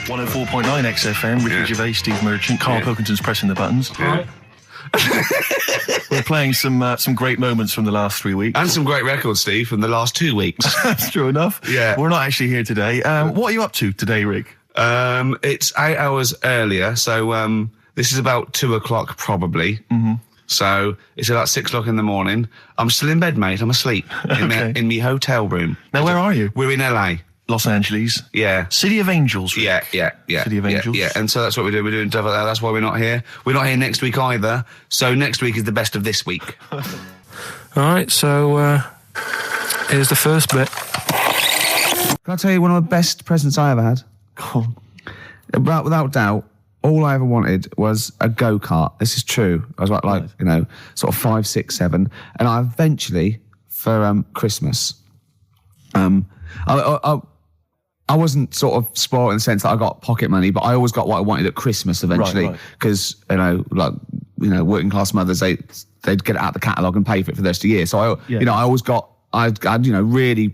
104.9 XFM, Ricky Gervais, Steve Merchant, Karl Pilkington's pressing the buttons. Yeah. We're playing some great moments from the last 3 weeks. And some great records, Steve, from the last 2 weeks. That's true enough. Yeah. We're not actually here today. What are you up to today, Rick? It's 8 hours earlier, so this is about 2 o'clock probably. Mm-hmm. So it's about 6 o'clock in the morning. I'm still in bed, mate. I'm asleep in my hotel room. Now, where are you? We're in LA. Los Angeles. Yeah. City of Angels, Rick. Yeah. City of Angels. Yeah, and so that's what we're doing. We're doing stuff like that. That's why we're not here. We're not here next week either. So next week is the best of this week. All right, so here's the first bit. Can I tell you one of the best presents I ever had? Go on. Without doubt, all I ever wanted was a go-kart. This is true. I was like sort of 5, 6, 7. And I eventually, for Christmas, I wasn't sort of spoiled in the sense that I got pocket money, but I always got what I wanted at Christmas eventually. Because, working class mothers, they'd get it out the catalogue and pay for it for the rest of the year. So, I always got, I had really,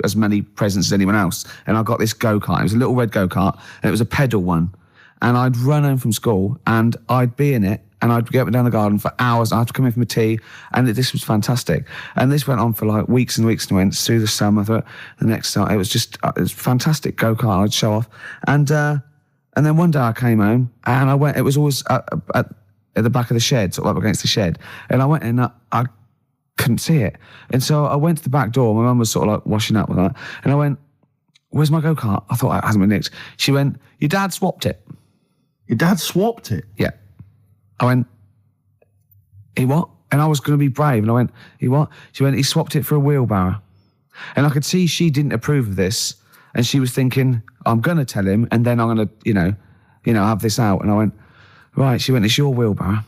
as many presents as anyone else. And I got this go-kart. It was a little red go-kart, and it was a pedal one. And I'd run home from school, and I'd be in it, and I'd get up and down the garden for hours. I had to come in for my tea, and this was fantastic. And this went on for like weeks and weeks and went through the summer. The next time, it was fantastic go-kart. I'd show off, and then one day I came home, and I went. It was always at the back of the shed, sort of up against the shed, and I went in. I couldn't see it, and so I went to the back door. My mum was sort of like washing up with that, and I went, "Where's my go-kart?" I thought it hasn't been nicked. She went, "Your dad swapped it." Your dad swapped it? Yeah. I went, he what? And I was going to be brave. And I went, he what? She went, he swapped it for a wheelbarrow. And I could see she didn't approve of this. And she was thinking, I'm going to tell him, and then I'm going to, have this out. And I went, right. She went, it's your wheelbarrow.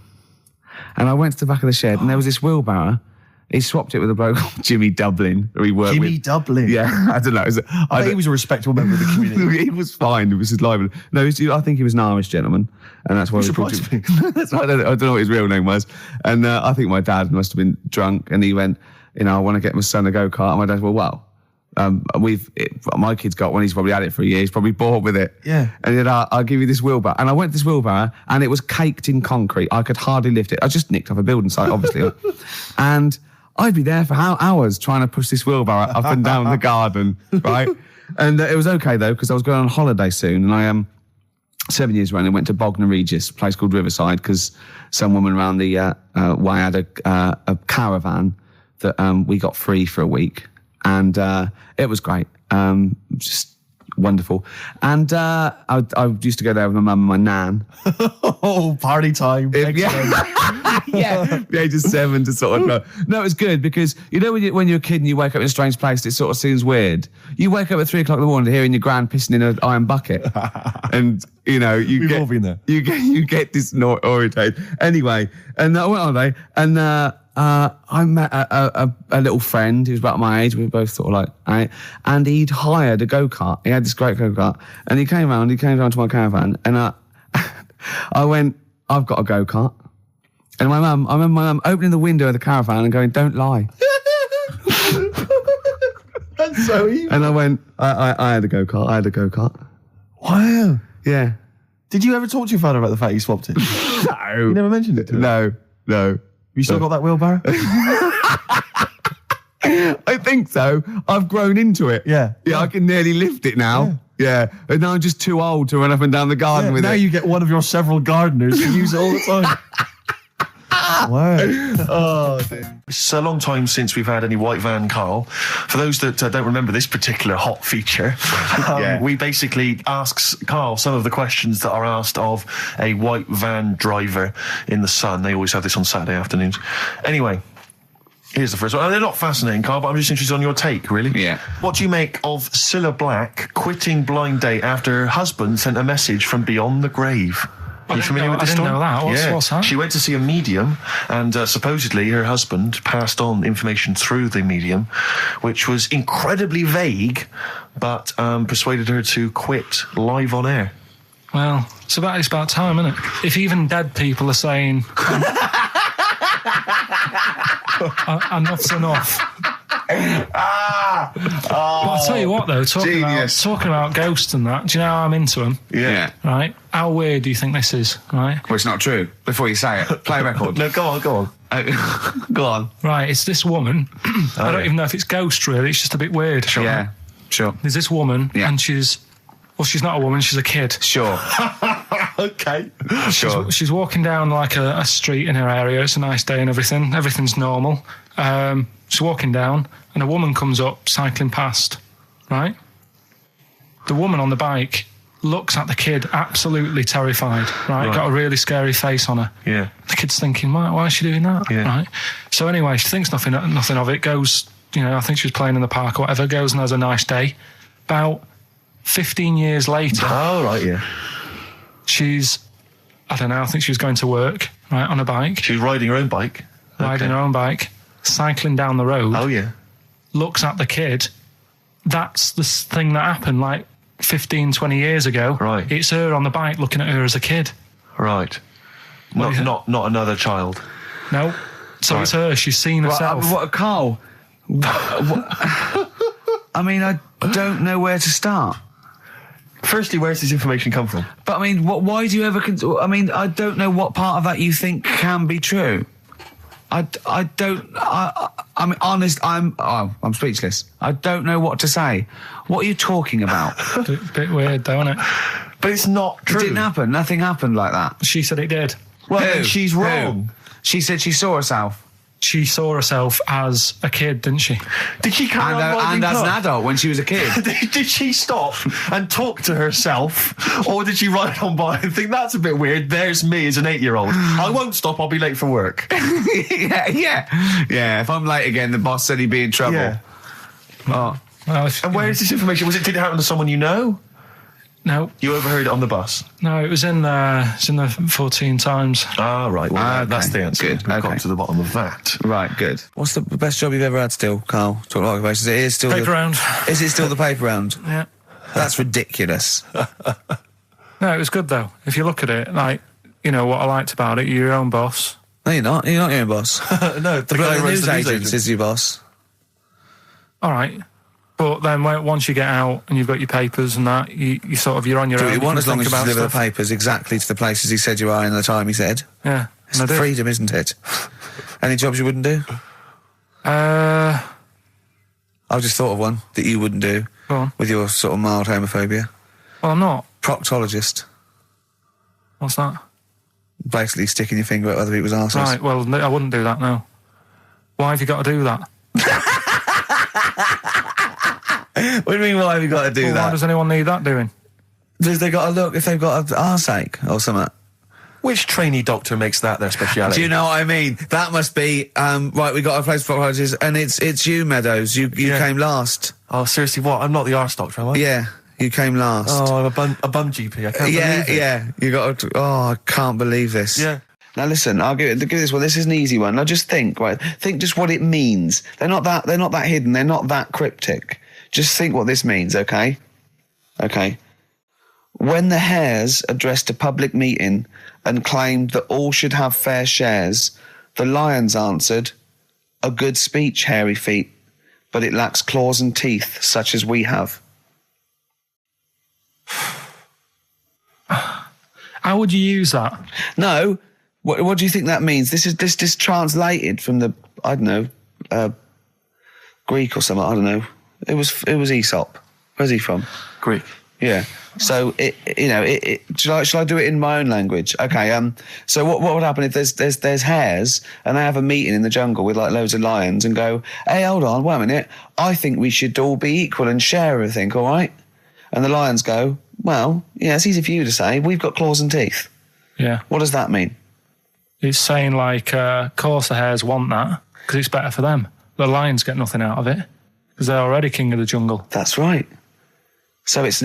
And I went to the back of the shed, and there was this wheelbarrow. He swapped it with a bloke called Jimmy Dublin, who he worked with. Jimmy Dublin? Yeah, I don't know. I think he was a respectable member of the community. He was fine. It was his lively. No, I think he was an Irish gentleman, and that's why we surprised me. I don't know what his real name was. And I think my dad must have been drunk, and he went, I want to get my son a go-kart. And my dad went, my kid's got one. He's probably had it for a year. He's probably bored with it. Yeah. And he said, I'll give you this wheelbarrow. And I went to this wheelbarrow, and it was caked in concrete. I could hardly lift it. I just nicked off a building site, obviously. And I'd be there for hours trying to push this wheelbarrow up and down the garden, right? And it was okay, though, because I was going on holiday soon. And I 7 years running, went to Bognor Regis, a place called Riverside, because some woman around the way had a caravan that we got free for a week. And it was great. Just wonderful. And I used to go there with my mum and my nan. Oh, party time. The age of 7 to sort of know. No, it was good because, when you're a kid and you wake up in a strange place, it sort of seems weird. You wake up at 3 o'clock in the morning hearing your gran pissing in an iron bucket. And, We've all been there. You get disorientated. Anyway, and I went on holiday, and I met a little friend who was about my age. We were both sort of like, and he'd hired a go-kart. He had this great go-kart, and he came around to my caravan, and I went, I've got a go-kart. And I remember my mum opening the window of the caravan and going, don't lie. That's so evil. And I went, I had a go-kart. Wow. Yeah. Did you ever talk to your father about the fact he swapped it? No. You never mentioned it to him? No. You still got that wheelbarrow? I think so. I've grown into it. Yeah. Yeah, I can nearly lift it now. Yeah. And now I'm just too old to run up and down the garden with it. Now you get one of your several gardeners to use it all the time. Wow. Oh, dear. It's a long time since we've had any white van, Karl. For those that don't remember this particular hot feature, we basically ask Karl some of the questions that are asked of a white van driver in the sun. They always have this on Saturday afternoons. Anyway, here's the first one. They're not fascinating, Karl, but I'm just interested on your take, really. Yeah. What do you make of Cilla Black quitting Blind Date after her husband sent a message from beyond the grave? Are you familiar with this story? I didn't know that. What's that? She went to see a medium, and supposedly her husband passed on information through the medium, which was incredibly vague, but persuaded her to quit live on air. Well, it's about time, isn't it? If even dead people are saying, enough's enough. But I'll tell you what, though, talking about ghosts and that, do you know how I'm into them? Yeah. Right? How weird do you think this is, right? Well, it's not true. Before you say it, play a record. No, go on. Go on. Right, it's this woman. I don't even know if it's ghost, really. It's just a bit weird. Sure. Yeah, sure. There's this woman, and she's not a woman, she's a kid. Sure. Okay. Sure. She's walking down like a street in her area. It's a nice day and everything. Everything's normal. She's walking down, and a woman comes up cycling past, right? The woman on the bike looks at the kid absolutely terrified, right? Got a really scary face on her. Yeah. The kid's thinking, why is she doing that? Yeah. Right? So anyway, she thinks nothing of it, goes, I think she was playing in the park or whatever, goes and has a nice day. About 15 years later... Oh, right, yeah. She's, I don't know, I think she was going to work, right, on a bike. She was riding her own bike. Riding her own bike, cycling down the road. Oh, yeah. Looks at the kid. That's the thing that happened like 15, 20 years ago. Right. It's her on the bike looking at her as a kid. Right. Not another child. No. So it's her. She's seen herself. Karl? I mean, I don't know where to start. Firstly, where's this information come from? But I mean, why do you ever... I mean, I don't know what part of that you think can be true. I mean, honest, I'm speechless. I don't know what to say. What are you talking about? Bit weird, though, isn't it? But it's not true. It didn't happen. Nothing happened like that. She said it did. Well, then she's wrong. She said she saw herself. She saw herself as a kid, didn't she? Did she carry on riding and as pub? an adult when she was a kid. Did she stop and talk to herself? Or did she ride on by and think, that's a bit weird, there's me as an 8-year-old. I won't stop, I'll be late for work. Yeah, if I'm late again, the boss said he'd be in trouble. Yeah. Well, And where is this information? Did it happen to someone you know? No. You overheard it on the bus? No, it was in the 14 Times. Ah, right. Well, okay. that's the answer. Good. We've got to the bottom of that. Right, good. What's the best job you've ever had still, Karl? Talk about occupations. It is still Paper round. Is it still the paper round? Yeah. That's ridiculous. No, it was good, though. If you look at it, like, what I liked about it, you're your own boss. No, you're not. You're not your own boss. No, the news agent is your boss. All right. But then once you get out and you've got your papers and that, you're on your Do own. what you want as long as you deliver the stuff. papers exactly to the places he said you are in the time he said. Yeah. It's freedom, isn't it? Any jobs you wouldn't do? I've just thought of one that you wouldn't do with your sort of mild homophobia. Well, I'm not. Proctologist. What's that? Basically sticking your finger at other people's arses. Right, well, I wouldn't do that, no. Why have you got to do that? What do you mean, why have you got to do that? Why does anyone need that doing? Because they got to look if they've got an arseache or something. Which trainee doctor makes that their speciality? Do you know what I mean? That must be, right, we got a place for proctologists, and it's you, Meadows. You came last. Oh, seriously, what? I'm not the arse doctor, am I? Yeah, you came last. Oh, I'm a bum GP. I can't believe it. Yeah, you got to, I can't believe this. Yeah. Now listen, I'll give this one. This is an easy one. Now just think just what it means. They're not that hidden. They're not that cryptic. Just think what this means, okay? Okay. When the Hares addressed a public meeting and claimed that all should have fair shares, the Lions answered, "A good speech, hairy feet, but it lacks claws and teeth such as we have." How would you use that? No. What do you think that means? This is translated from the, I don't know, Greek or something. I don't know. It was Aesop. Where's he from? Greek. Yeah. So shall I do it in my own language? Okay. So what would happen if there's hares and they have a meeting in the jungle with like loads of lions and go, "Hey, hold on, wait a minute. I think we should all be equal and share everything, all right?" And the lions go, "Well, yeah, it's easy for you to say. We've got claws and teeth." Yeah. What does that mean? It's saying like, of course the hares want that because it's better for them. The lions get nothing out of it because they're already king of the jungle. That's right. So it's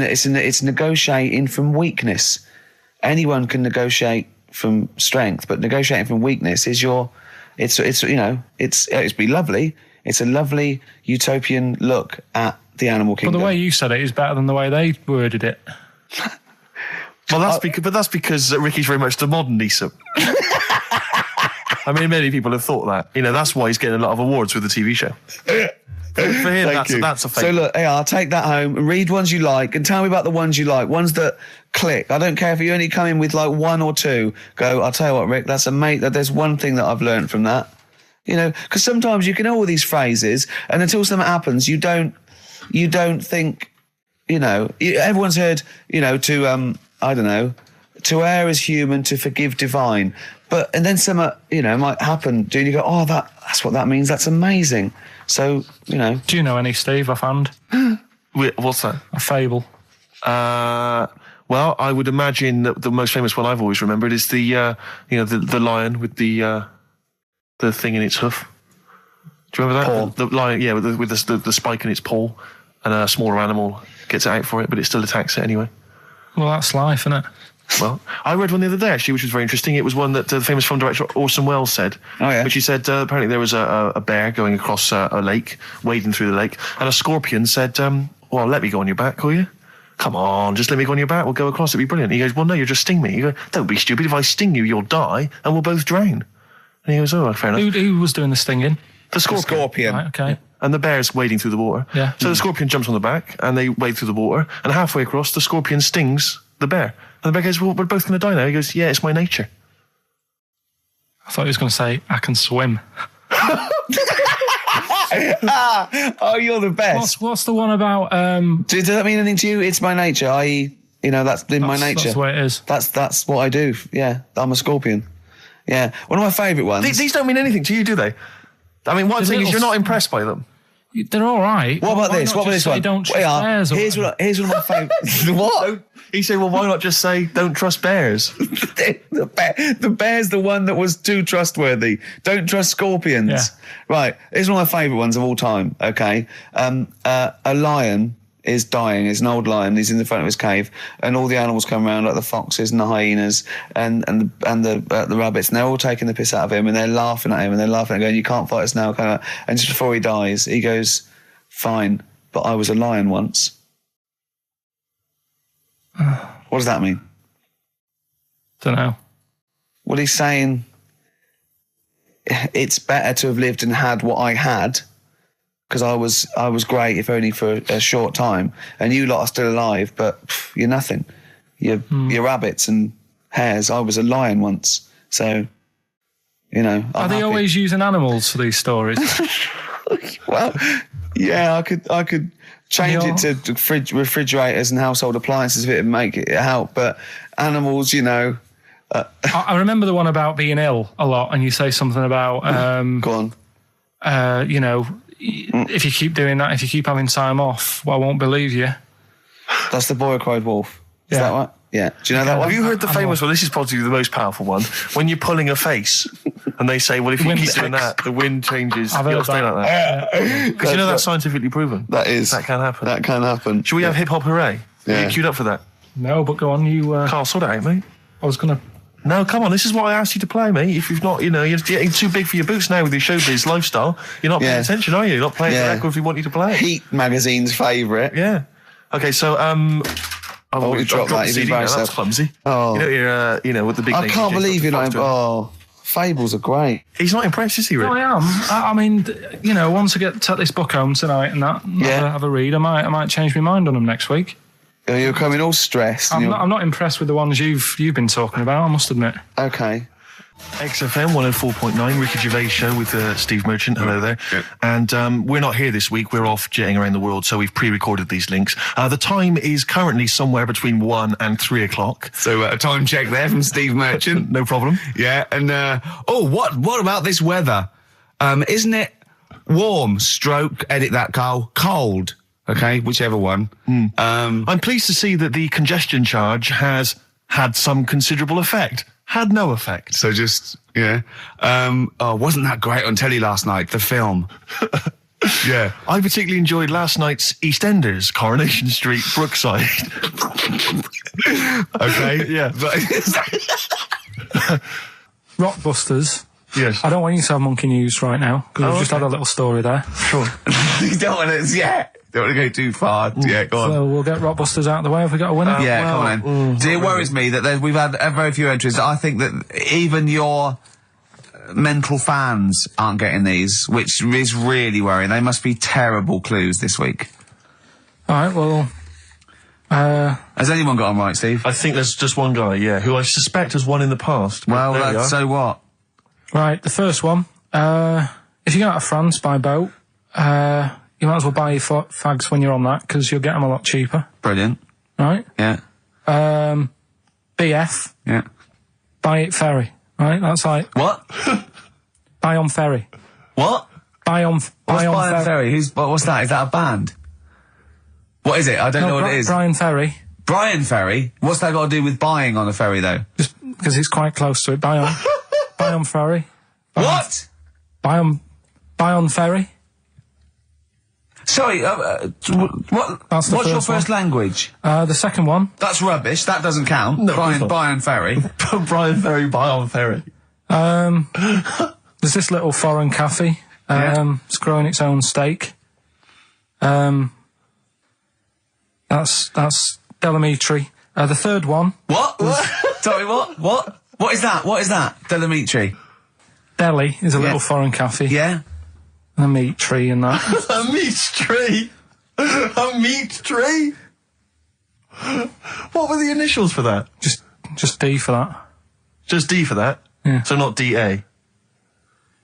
negotiating from weakness. Anyone can negotiate from strength, but negotiating from weakness is it's be lovely. It's a lovely utopian look at the animal kingdom. But the way you said it is better than the way they worded it. Well, that's because Ricky's very much the modern Aesop. I mean, many people have thought that. That's why he's getting a lot of awards with the TV show. For him, Thank you. that's a favourite. So look, yeah, I'll take that home and read ones you like and tell me about the ones you like, ones that click. I don't care if you only come in with like one or two. Go, I'll tell you what, Rick, that's a mate. There's one thing that I've learned from that. You know, because sometimes you can know all these phrases, and until something happens, you don't think, you know, everyone's heard, you know, I don't know, to err is human, to forgive divine. And then something, you know, might happen, and you go, oh, that's what that means. That's amazing. So, you know. Do you know any, Steve, offhand? Wait, what's that? A fable. Well, I would imagine that the most famous one I've always remembered is the lion with the thing in its hoof. Do you remember that? The lion, yeah, with the spike in its paw, and a smaller animal gets it out for it, but it still attacks it anyway. Well, that's life, isn't it? Well, I read one the other day, actually, which was very interesting. It was one that the famous film director Orson Welles said. Oh, yeah. Which he said, apparently there was a bear going across a lake, wading through the lake, and a scorpion said, well, let me go on your back, will you? Come on, just let me go on your back, we'll go across, it'll be brilliant. He goes, well, no, you'll just sting me. You go, don't be stupid, if I sting you, you'll die, and we'll both drown. And he goes, oh, fair enough. Who was doing the stinging? The scorpion. Right, okay. Yeah. And the bear's wading through the water. Yeah. So the scorpion jumps on the back, and they wade through the water, and halfway across, the scorpion stings the bear. And the bear goes, well, we're both going to die now. He goes, yeah, it's my nature. I thought he was going to say, I can swim. Oh, you're the best. What's the one about... Does that mean anything to you? It's my nature, i.e., you know, that's in my nature. That's the way it is. That's what I do. Yeah, I'm a scorpion. Yeah. One of my favourite ones. These don't mean anything to you, do they? I mean, one thing is you're not impressed by them. They're all right. What about this? What about this one? Don't trust bears. Here's one of my favourite. What? He said, well, why not just say, don't trust bears? The bear's the one that was too trustworthy. Don't trust scorpions. Yeah. Right. Here's one of my favourite ones of all time, okay? A lion is dying. It's an old lion. He's in the front of his cave, and all the animals come around, like the foxes and the hyenas and the rabbits, and they're all taking the piss out of him, and they're laughing at him, and they're laughing and going, you can't fight us now. And just before he dies, he goes, fine, but I was a lion once. What does that mean? Don't know. Well, he's saying it's better to have lived and had what I had, because I was great, if only for a short time, and you lot are still alive, but you're nothing. You're rabbits and hares. I was a lion once, so, you know. Are they always using animals for these stories? Well, yeah, I could change it to refrigerators and household appliances if it would make it help, but animals, you know. I remember the one about being ill a lot, and you say something about... Go on. You know, if you keep doing that, if you keep having time off, well, I won't believe you. That's the boy who cried wolf. Is that right? Yeah. Do you know that one? Have you heard the famous one? This is probably the most powerful one. When you're pulling a face, and they say, well, if you keep doing that, the wind changes. I've heard stay like that. Because you know that's scientifically proven. That can happen. That can happen. Should we have hip hop hooray? Yeah. Are you queued up for that? No, but go on, you... Karl, sort it out, mate. I was going to... No, come on, this is what I asked you to play, mate. If you've not, you know, you're getting too big for your boots now with your showbiz lifestyle. You're not paying attention, are you? You're not playing the record if we want you to play it. Heat magazine's favourite. Yeah. Okay, so, you dropped that, CD now, that's clumsy. Oh. You know, you're, you know, with the big I can't believe you're not... Oh, fables are great. He's not impressed, is he, Rick? No, I am. I mean, you know, once I take this book home tonight and that, have a read, I might change my mind on them next week. You're coming all stressed. I'm not impressed with the ones you've been talking about, I must admit. Okay. XFM 104.9, Ricky Gervais Show with Steve Merchant. Hello there. Yeah. And we're not here this week. We're off jetting around the world, so we've pre-recorded these links. The time is currently somewhere between 1 and 3 o'clock. So a time check there from Steve Merchant. No problem. Yeah, and what about this weather? Isn't it warm, stroke, edit that, Karl, cold? Okay, whichever one. I'm pleased to see that the congestion charge has had some considerable effect. Had no effect. So just, wasn't that great on telly last night, the film? Yeah. I particularly enjoyed last night's EastEnders, Coronation Street, Brookside. Okay. Yeah. Rockbusters. Yes. I don't want you to have monkey news right now, because we've just had a little story there. Sure. You don't want to, don't want to go too far. Yeah, go on. So we'll get Rockbusters out of the way. Have we got a winner? Come on then. It worries me that we've had very few entries. I think that even your mental fans aren't getting these, which is really worrying. They must be terrible clues this week. All right, well... Has anyone got them right, Steve? I think there's just one guy, who I suspect has won in the past. Well, so what? Right, the first one. If you go out of France by boat, you might as well buy your fags when you're on that, because you'll get them a lot cheaper. Brilliant. Right? Yeah. BF. Yeah. Buy it ferry. Right? That's like... What? Buy on ferry. What? Buy on ferry. What's that? Is that a band? What is it? I don't know what it is. Brian Ferry. Brian Ferry? What's that got to do with buying on a ferry, though? Just because it's quite close to it. Buy on ferry. What? Buy on ferry. Sorry, what's your first language? The second one. That's rubbish. That doesn't count. No, Brian Ferry. Brian Ferry, buy on ferry. There's this little foreign cafe. It's growing its own steak. That's Delamitri. The third one. What? Sorry, what? What is that? What is that? Delamitri. Delhi is a little foreign cafe. Yeah. A meat tree and that. A meat tree? A meat tree? What were the initials for that? Just D for that. Just D for that? Yeah. So not DA?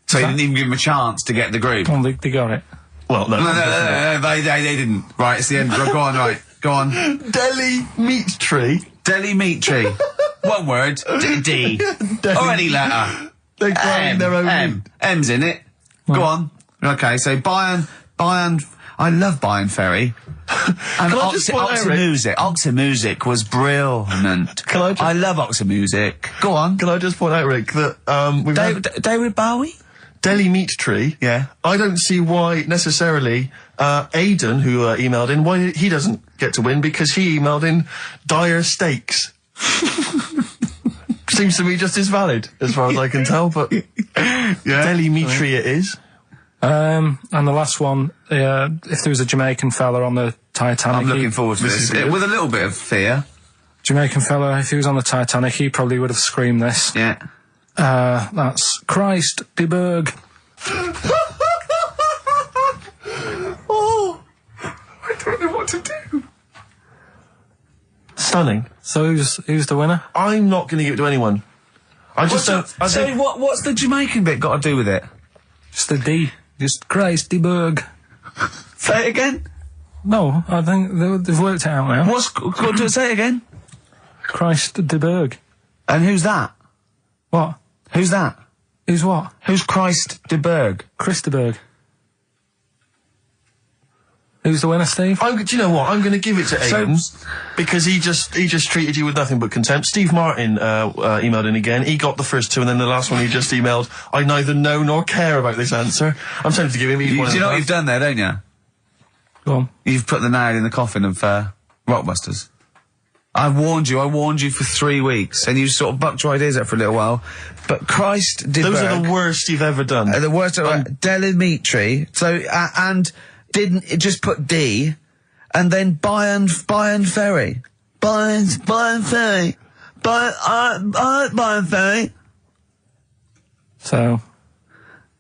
So you didn't even give them a chance to get the group? Well, they got it. Well, no. No, they didn't. Right, it's the end. Go on, right. Go on. Delhi meat tree? Delhi meat tree. One word. D. Or any letter. They're growing their own meat. M's in it. Well, go on. Okay, so Bayern, I love Bayern Ferry. And Oxymusic was brilliant. I love Oxymusic. Go on. Can I just point out, Rick, that we've had David Bowie? Delhi meat tree. Yeah. I don't see why necessarily Aidan, who emailed in, why he doesn't get to win, because he emailed in dire steaks. Seems to me just as valid, as far as I can tell, but Delhi meat tree it is. And the last one, if there was a Jamaican fella on the Titanic... I'm looking forward to this. With a little bit of fear. Jamaican fella, if he was on the Titanic, he probably would have screamed this. Yeah. That's Christ de Berg. Oh, I don't know what to do. Stunning. So who's the winner? I'm not going to give it to anyone. I just don't... what's the Jamaican bit got to do with it? Just the D. Just Christ de Berg. Say it again? No, I think they've worked it out now. Say it again? Christ de Berg. And who's that? What? Who's that? Who's what? Who's Christ de Berg? Chris de Berg. Who's the winner, Steve? Do you know what? I'm going to give it to Aidan because he just treated you with nothing but contempt. Steve Martin emailed in again. He got the first two, and then the last one he just emailed. I neither know nor care about this answer. I'm tempted to give him each one. Do you know what you've done there, don't you? Go on. You've put the nail in the coffin of Rockbusters. I warned you for 3 weeks, and you sort of bucked your ideas up for a little while. But Christ de Berg... Those are the worst you've ever done. The worst... Delamitri. So, and... Didn't it just put D, and then Bayern Ferry. Bayern Ferry. Bayern Ferry. So,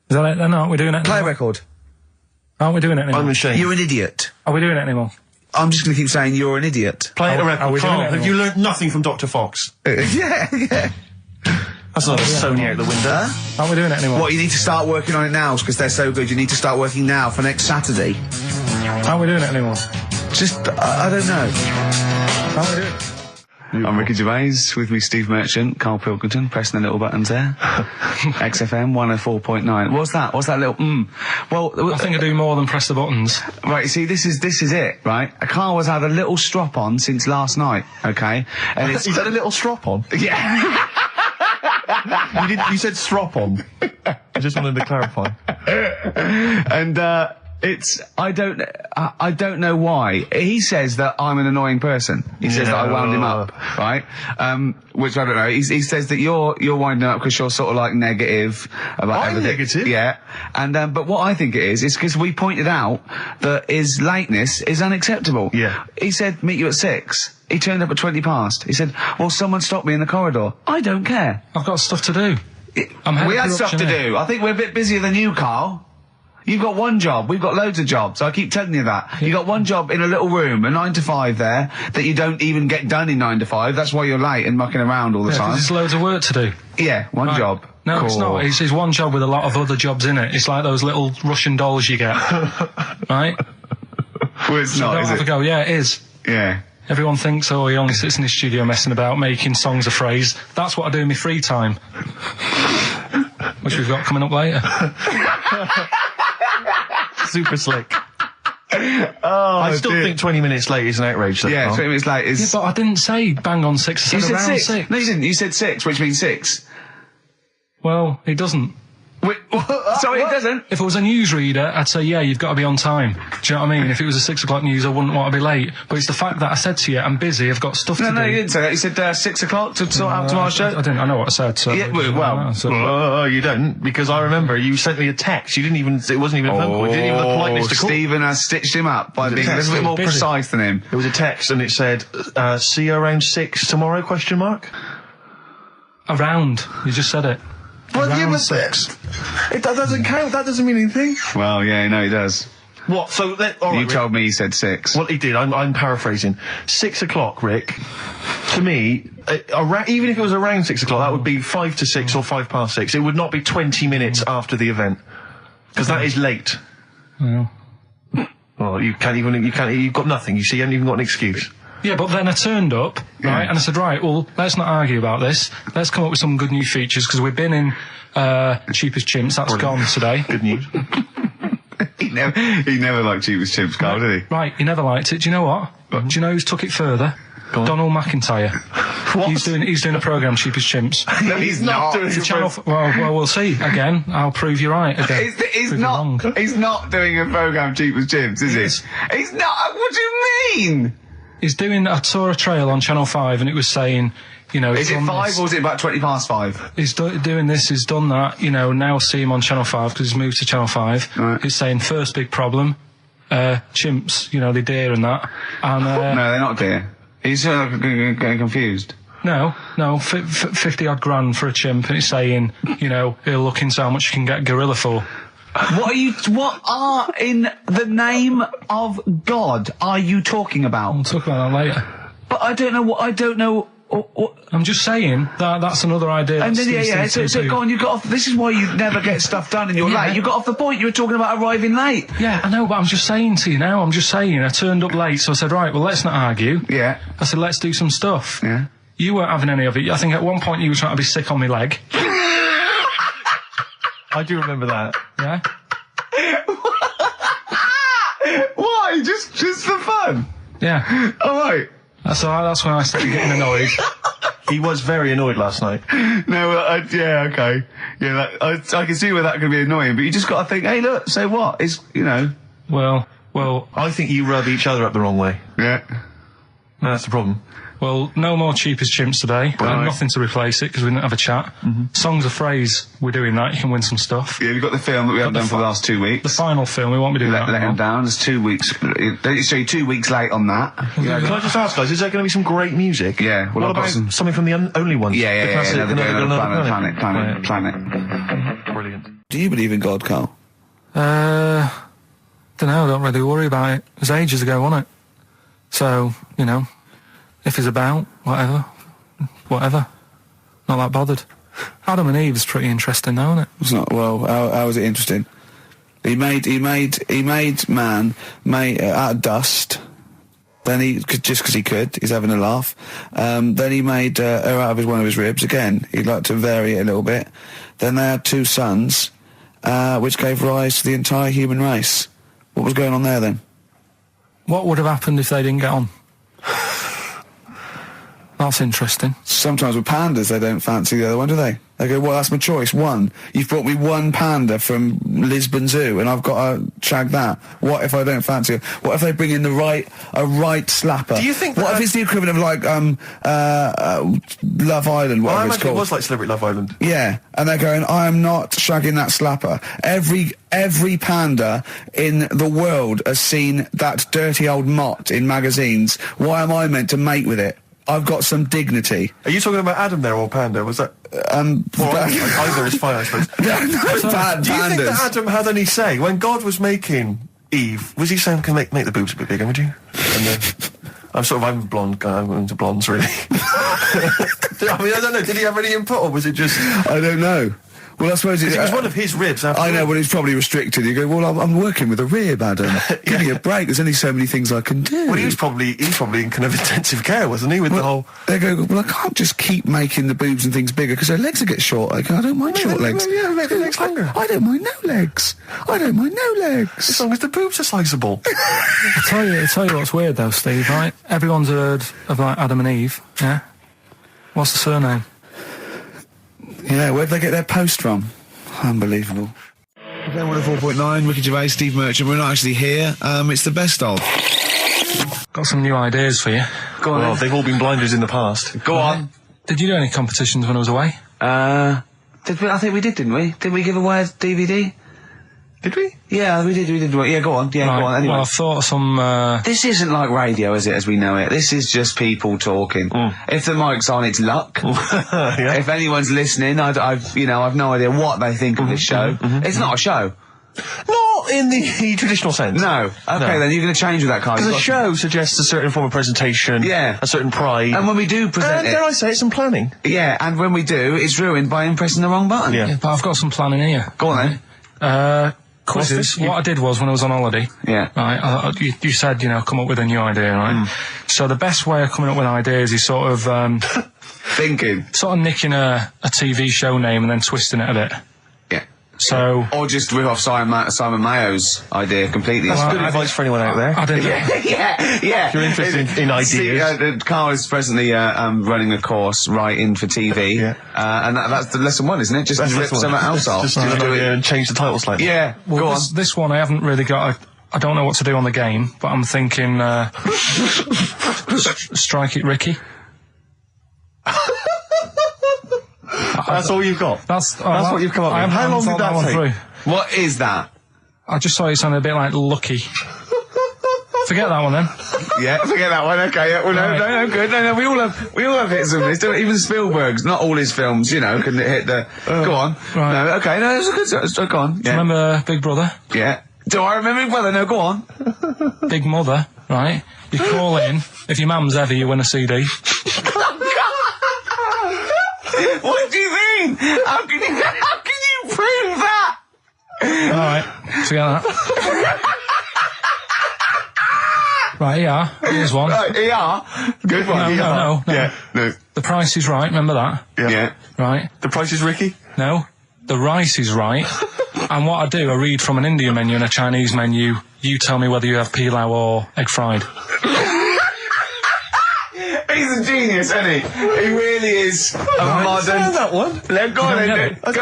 is that it then? Aren't we doing it Play anymore? record. Aren't we doing it anymore? I'm ashamed. You're an idiot. Are we doing it anymore? I'm just going to keep saying you're an idiot. Play a record. Are we doing Karl, it have you learnt nothing from Dr. Fox? Yeah. That's not Sony out the window. Aren't we doing it anymore? What, you need to start working on it now, because they're so good. You need to start working now for next Saturday. Aren't we doing it anymore? Just, I don't know. Aren't we doing it? I'm Ricky Gervais, with me Steve Merchant, Karl Pilkington, pressing the little buttons there. XFM 104.9. What's that? What's that little Well, I think I do more than press the buttons. Right, see, this is it, right? Karl has had a little strop on since last night, okay? And He's had a little strop on? Yeah. You said strop on. I just wanted to clarify. And, I don't know why. He says that I'm an annoying person. He says that I wound him up, right? Which I don't know. He says that you're winding up because you're sort of like negative about everything. Negative? Yeah. And, but what I think it is because we pointed out that his lateness is unacceptable. Yeah. He said, meet you at 6. He turned up at 20 past. He said, well, someone stopped me in the corridor. I don't care. I've got stuff to do. We had stuff to do. I think we're a bit busier than you, Karl. You've got one job. We've got loads of jobs. I keep telling you that. You got one job in a little room, a 9 to 5 there, that you don't even get done in 9 to 5. That's why you're late and mucking around all the time. There's loads of work to do. Yeah, one job. No, cool. It's not. It's one job with a lot of other jobs in it. It's like those little Russian dolls you get, right? Well, it's not, is it? Go. Yeah, it is. Yeah. Everyone thinks, oh, he only sits in his studio messing about, making songs a phrase. That's what I do in my free time. Which we've got coming up later. Super slick. I still think 20 minutes late is an outrage, though. Yeah, 20 minutes late is... Yeah, but I didn't say bang on 6. I said around 6. No, you didn't. You said 6, which means 6. Well, it doesn't. Wait, sorry, it doesn't? If it was a newsreader, I'd say, yeah, you've got to be on time. Do you know what I mean? If it was a 6 o'clock news, I wouldn't want to be late. But it's the fact that I said to you, I'm busy, I've got stuff to do. No, you didn't say that. You said 6 o'clock to sort out tomorrow's show. I didn't. I know what I said. So yeah, you don't, because I remember you sent me a text. You didn't even. It wasn't even a phone call. You didn't even have the politeness to call. Stephen has stitched him up by being a little bit more precise than him. It was a text, and it said, "See you around 6 tomorrow?" Question mark. Around. You just said it. Well, around 6. That doesn't count. That doesn't mean anything. Well, yeah, no, he does. What? So all right, you told me he said 6. Well, he did. I'm paraphrasing. 6 o'clock, Rick. To me, even if it was around 6 o'clock, that would be 5 to 6 or 5 past 6. It would not be 20 minutes after the event, because that is late. Yeah. Well, you can't even. You've got nothing. You see, you haven't even got an excuse. Yeah, but then I turned up, right, and I said, right, well, let's not argue about this. Let's come up with some good new features, because we've been in Cheapest Chimps. That's gone today. Good news. He never liked Cheapest Chimps, Karl, did he? Right, he never liked it. Do you know what? Do you know who's took it further? Donald McIntyre. What? He's doing a programme, Cheapest Chimps. No, he's not doing a channel. Well, we'll see. Again, I'll prove you right. Again, he's not doing a programme, Cheapest Chimps, is he? He's not. What do you mean? He's doing a tour of trail on Channel 5, and it was saying, you know... Is it 5 or is it about 20 past 5? He's doing this, he's done that, you know, now see him on Channel 5, because he's moved to Channel 5. Right. He's saying, first big problem, chimps, you know, they're deer and that. And, no, they're not deer. He's getting confused. No, 50-odd grand for a chimp, and it's saying, you know, he'll look into how much you can get gorilla for. What are in the name of God are you talking about? We'll talk about that later. But I don't know. I'm just saying that's another idea. And then so go on. You got off. This is why you never get stuff done and you're late. You got off the point. You were talking about arriving late. Yeah, I know, but I'm just saying to you now. I turned up late, so I said, right, well, let's not argue. Yeah. I said, let's do some stuff. Yeah. You weren't having any of it. I think at one point you were trying to be sick on my leg. I do remember that. Yeah. Why? Just for fun? Yeah. All right. That's when I started getting annoyed. He was very annoyed last night. No, yeah, okay. Yeah, I can see where that could be annoying, but you just got to think, hey, look, so what? It's, you know. Well. I think you rub each other up the wrong way. Yeah. No, that's the problem. Well, no more Cheapest Chimps today. Right. Nothing to replace it, because we didn't have a chat. Songs of Phrase, we're doing that. You can win some stuff. Yeah, we've got the film that we haven't done for the last 2 weeks. The final film, we won't be doing that. Let him down. It's 2 weeks. So you're 2 weeks late on that. Yeah, can I just ask, guys, is there going to be some great music? Yeah. Well, what about something from the Only Ones? Yeah. Another Planet. Brilliant. Do you believe in God, Karl? Don't know, I don't really worry about it. It was ages ago, wasn't it? So, you know, if it's about, whatever. Not that bothered. Adam and Eve's pretty interesting though, isn't it? It's not, well, how is it interesting? He made man out of dust. Then just because he could, he's having a laugh. Then he made her out of one of his ribs. Again, he'd like to vary it a little bit. Then they had 2 sons, which gave rise to the entire human race. What was going on there then? What would have happened if they didn't get on? That's interesting. Sometimes with pandas, they don't fancy the other one, do they? They go, well, that's my choice. One. You've brought me one panda from Lisbon Zoo, and I've got to shag that. What if I don't fancy it? What if they bring in a right slapper? Do you think what if it's the equivalent of like Love Island, whatever it's called? It was like Celebrity Love Island. Yeah, and they're going, I am not shagging that slapper. Every panda in the world has seen that dirty old mott in magazines. Why am I meant to mate with it? I've got some dignity. Are you talking about Adam there or Panda? Was that... either is fine, I suppose. No, Do you think that Adam had any say? When God was making Eve, was he saying, can make the boobs a bit bigger, would you? And then... I'm a blonde guy, I'm into blondes, really. I mean, I don't know, did he have any input, or was it just... I don't know. Well, I suppose it was one of his ribs. I know, well, it's probably restricted. You go, well, I'm working with a rib, Adam. Give me a break. There's only so many things I can do. Well, he was probably in kind of intensive care, wasn't he? With the whole. They go, well, I can't just keep making the boobs and things bigger because their legs will get shorter. I don't mind short legs. Yeah, make the legs longer. I don't mind no legs. I don't mind no legs. As long as the boobs are sizeable. I tell you what's weird though, Steve. Right? Everyone's heard of like Adam and Eve. Yeah. What's the surname? Yeah. Where'd they get their post from? Unbelievable. Then 104.9, Ricky Gervais, Steve Merchant. We're not actually here. It's the best of. Got some new ideas for you. Go on. Well, they've all been blinders in the past. Go on. Did you do any competitions when I was away? Did we? I think we did, didn't we? Did we give away a DVD? Did we? Yeah, we did. Yeah, go on. Yeah, right. Go on. Anyway. Well, I thought of some... This isn't like radio, is it, as we know it? This is just people talking. If the mic's on, it's luck. Yeah. If anyone's listening, I've no idea what they think of this show. It's not a show. Not in the traditional sense. No. Okay, then you're going to change with that, Karl. Because a show suggests a certain form of presentation. Yeah. A certain pride. And when we do present dare I say it, some planning. Yeah, and when we do, it's ruined by him pressing the wrong button. Yeah, but I've got some planning here. Go on then. Quizzes. What I did was, when I was on holiday, right, you said, come up with a new idea, right? So the best way of coming up with ideas is sort of... thinking. Sort of nicking a TV show name and then twisting it a bit. Yeah. So... Or just rip off Simon Mayo's idea completely. That's good advice for anyone out there. I didn't Yeah. If you're interested in ideas. Karl is presently running a course writing for TV. Yeah. And that's the lesson one, isn't it? Just rip something else off. Just do it and change the title slightly. Yeah. Well, go on. This one I haven't really got... I don't know what to do on the game, but I'm thinking... Strike It Ricky. That's all you've got? That's what you've come up with. How long did that take? What is that? I just thought it sounded a bit like Lucky. Forget that one then. Yeah, forget that one. Okay, yeah, well, no, good. No, we all have hits of this. Even Spielberg's, not all his films, can hit the. Go on. Right. No, okay, no, it's good. Go on. Yeah. Remember Big Brother? Yeah. Do I remember Big Brother? No, go on. Big Mother, right? You call in. If your mum's ever, you win a CD. What do you mean? How can you prove that? All right, forget that. Right, ER. Here's one. Right, ER. Good one. No. Yeah. No. The Price is Right. Remember that? Yeah. Right. The Price is Ricky? No. The Rice is Right. And what I do, I read from an Indian menu and a Chinese menu. You tell me whether you have pilau or egg fried. He's a genius, isn't he? He really is a modern... that one. Go on then. Let's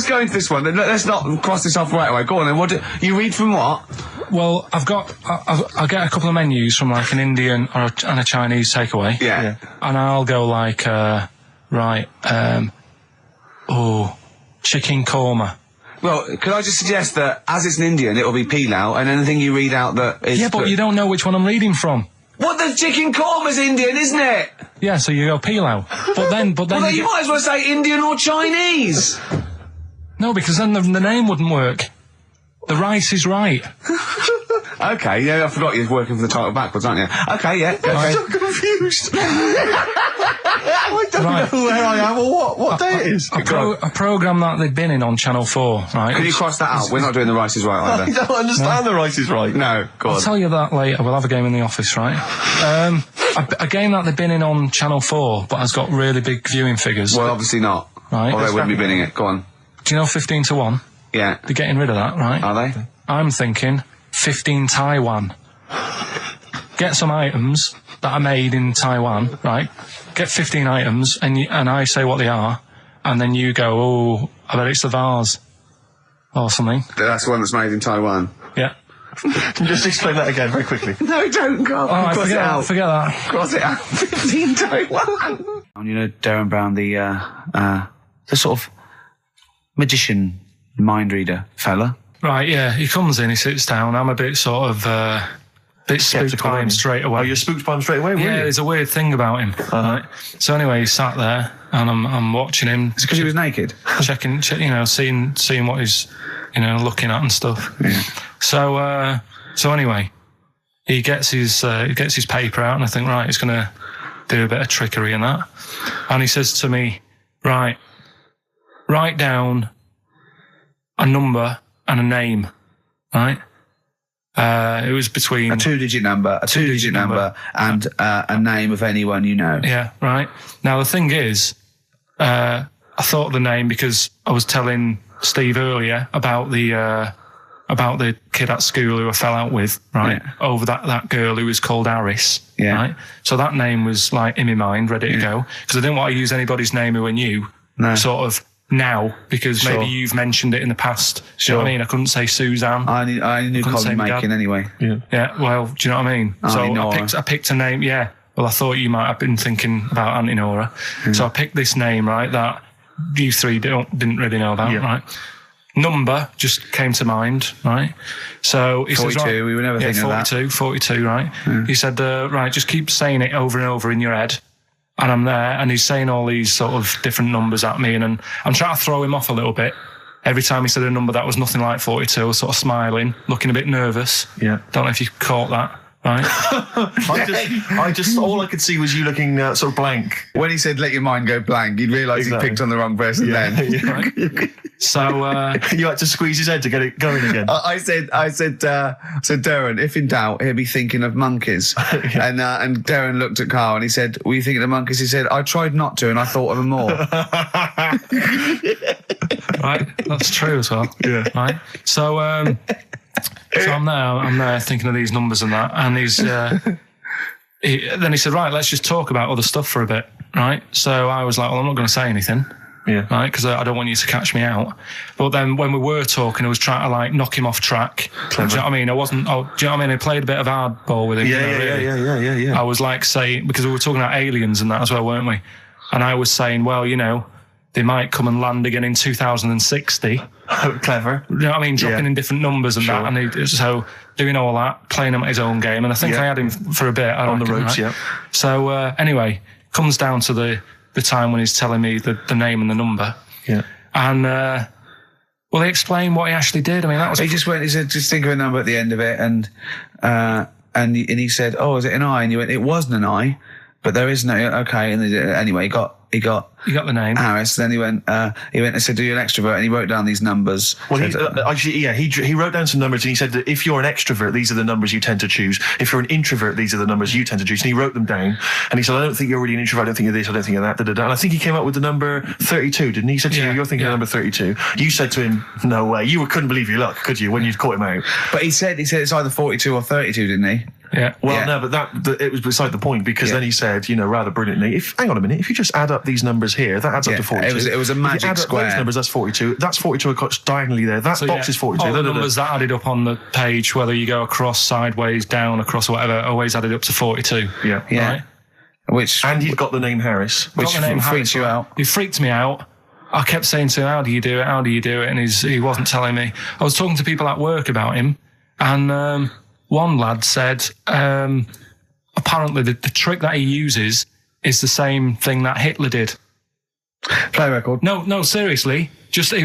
go into this one. Let's not cross this off right away. Go on then. You read from what? Well, I'll get a couple of menus from like an Indian and a Chinese takeaway. Yeah. And I'll go like, chicken korma. Well, could I just suggest that as it's an Indian, it'll be pilau, and anything you read out that is... Yeah, but you don't know which one I'm reading from. What, the chicken korma's Indian, isn't it? Yeah, so you go pilau. But then well, then you might as well say Indian or Chinese. No, because then the name wouldn't work. The Rice is Right. Okay, yeah, I forgot you're working for the title backwards, aren't you? Okay, yeah. I'm so confused. I don't know where I am or what day it is. A programme that they've been in on Channel 4, right? Can you cross that out? We're not doing The Rice is Right either. I don't understand The Rice is Right. No, go on. I'll tell you that later. We'll have a game in the office, right? A game that they've been in on Channel 4, but has got really big viewing figures. Well, obviously not. Right. Or they wouldn't be binning it. Go on. Do you know 15 to 1? Yeah. They're getting rid of that, right? Are they? I'm thinking 15 Taiwan. Get some items that are made in Taiwan, right? Get 15 items, and I say what they are, and then you go, oh, I bet it's the vase. Or something. That's the one that's made in Taiwan. Yeah. Can you just explain that again very quickly? No, don't go. All right, forget that. Cross it out. 15 Taiwan. Darren Brown, the sort of magician mind reader fella. Right, yeah, he comes in, he sits down, I'm a bit sort of bit spooked by him straight away. Oh, you're spooked by him straight away, were you? There's a weird thing about him. Right? So anyway, he sat there, and I'm watching him. It's because he was naked? Checking, seeing what he's, looking at and stuff. Yeah. So anyway, he gets his paper out, and I think, right, he's going to do a bit of trickery in that. And he says to me, right, write down a number and a name, right? It was between a two-digit number, and a name of anyone you know. Yeah, right. Now the thing is, I thought of the name because I was telling Steve earlier about the kid at school who I fell out with, right? Yeah. Over that girl who was called Aris, right? So that name was like in my mind, ready to go, because I didn't want to use anybody's name who I knew, sort of now, because maybe you've mentioned it in the past. Do you know what I mean? I couldn't say Suzanne. I knew Colin Macon anyway. Yeah. Well, do you know what I mean? So I picked a name. Yeah. Well, I thought you might have been thinking about Auntie Nora. So I picked this name, right, that you three didn't really know about, right? Number just came to mind, right? So he 42, says, right, we were never thinking of that. 42, right? Yeah. He said, right, just keep saying it over and over in your head. And I'm there, and he's saying all these sort of different numbers at me, and I'm trying to throw him off a little bit. Every time he said a number that was nothing like 42, I was sort of smiling, looking a bit nervous. Yeah. Don't know if you caught that. Right. I just all I could see was you looking sort of blank. When he said, let your mind go blank, you'd realise he picked on the wrong person then. Right. So you had to squeeze his head to get it going again. I said, Darren, if in doubt, he'll be thinking of monkeys. And Darren looked at Karl and he said, were you thinking of monkeys? He said, I tried not to and I thought of them more. Right, that's true as well. Yeah. Right. So I'm there thinking of these numbers and that, and then he said, right, let's just talk about other stuff for a bit, right? So I was like, well, I'm not going to say anything, right, because I don't want you to catch me out. But then when we were talking, I was trying to like knock him off track. Clever. Do you know what I mean? Do you know what I mean? I played a bit of hardball with him. Yeah. I was like saying, because we were talking about aliens and that as well, weren't we? And I was saying, well, they might come and land again in 2060. Clever. You know what I mean? Dropping in different numbers and that. And so doing all that, playing him at his own game. And I think I had him for a bit. On the ropes, right? So anyway, comes down to the time when he's telling me the name and the number. Yeah. And, well, he explained what he actually did. I mean, that was... He said, just think of a number at the end of it. And he said, oh, is it an I? And you went, it wasn't an I, but there is no... Okay. And anyway, he got the name. Harris. Then he went and said, "Do you an extrovert?" And he wrote down these numbers. Well, he wrote down some numbers, and he said that if you're an extrovert, these are the numbers you tend to choose. If you're an introvert, these are the numbers you tend to choose. And he wrote them down, and he said, "I don't think you're really an introvert. I don't think you're this. I don't think you're that." And I think he came up with the number 32, didn't he? He said to you, "You're thinking of number 32." You said to him, "No way." You couldn't believe your luck, could you, when you caught him out? But he said it's either 42 or 32, didn't he? Yeah. Well, no, but it was beside the point, because then he said, rather brilliantly, hang on a minute, if you just add up these numbers here, that adds up to 42. It was a magic add square. Up those numbers, that's 42. That's 42 across diagonally there. That box is 42. All the numbers that added up on the page, whether you go across, sideways, down, across, whatever, always added up to 42. Yeah. Right? And you've got the name Harris, which freaks you out. He freaked me out. I kept saying to him, how do you do it? How do you do it? And he wasn't telling me. I was talking to people at work about him, and one lad said, apparently the trick that he uses is the same thing that Hitler did. Play record. No, seriously.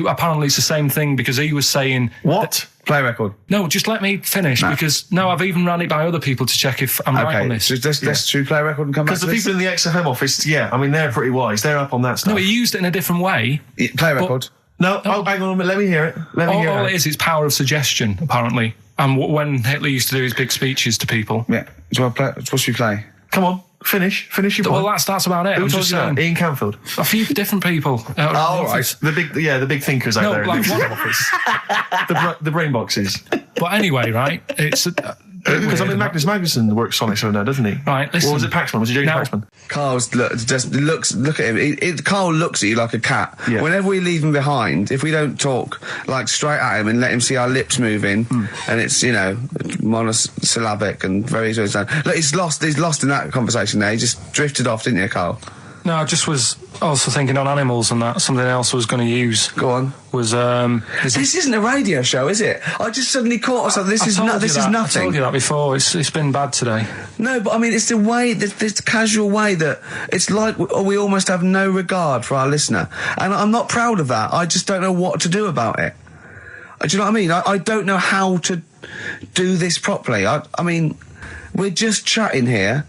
Apparently it's the same thing, because he was saying... What? Play record. No, just let me finish, because I've even ran it by other people to check if I'm right on this. So let's true play record and come back to this. Because the people in the XFM office, they're pretty wise. They're up on that stuff. No, he used it in a different way. Play record. No, hang on a minute. Let me hear it. All it is, it's power of suggestion, apparently. And when Hitler used to do his big speeches to people. Yeah. What should we play? Come on. Finish your point. Well, that's about it. Who told you that? Ian Canfield. A few different people. All right. The big thinkers out there in the office. The brain boxes. But anyway, right? It's because Magnus Magnusson works Sonic Show now, doesn't he? Right. Listen. Or was it Paxman? Was it Jody Paxman? Karl's look at him. Karl looks at you like a cat. Yeah. Whenever we leave him behind, if we don't talk like straight at him and let him see our lips moving, and it's monosyllabic and very look, he's lost in that conversation there. He just drifted off, didn't you, Karl? No, I just was also thinking on animals and that. Something else I was going to use. Go on. Was this isn't a radio show, is it? I just suddenly caught myself. This is nothing. I told you that before. It's been bad today. No, but I mean, it's the way, this casual way that it's like we almost have no regard for our listener, and I'm not proud of that. I just don't know what to do about it. Do you know what I mean? I don't know how to do this properly. I mean, we're just chatting here.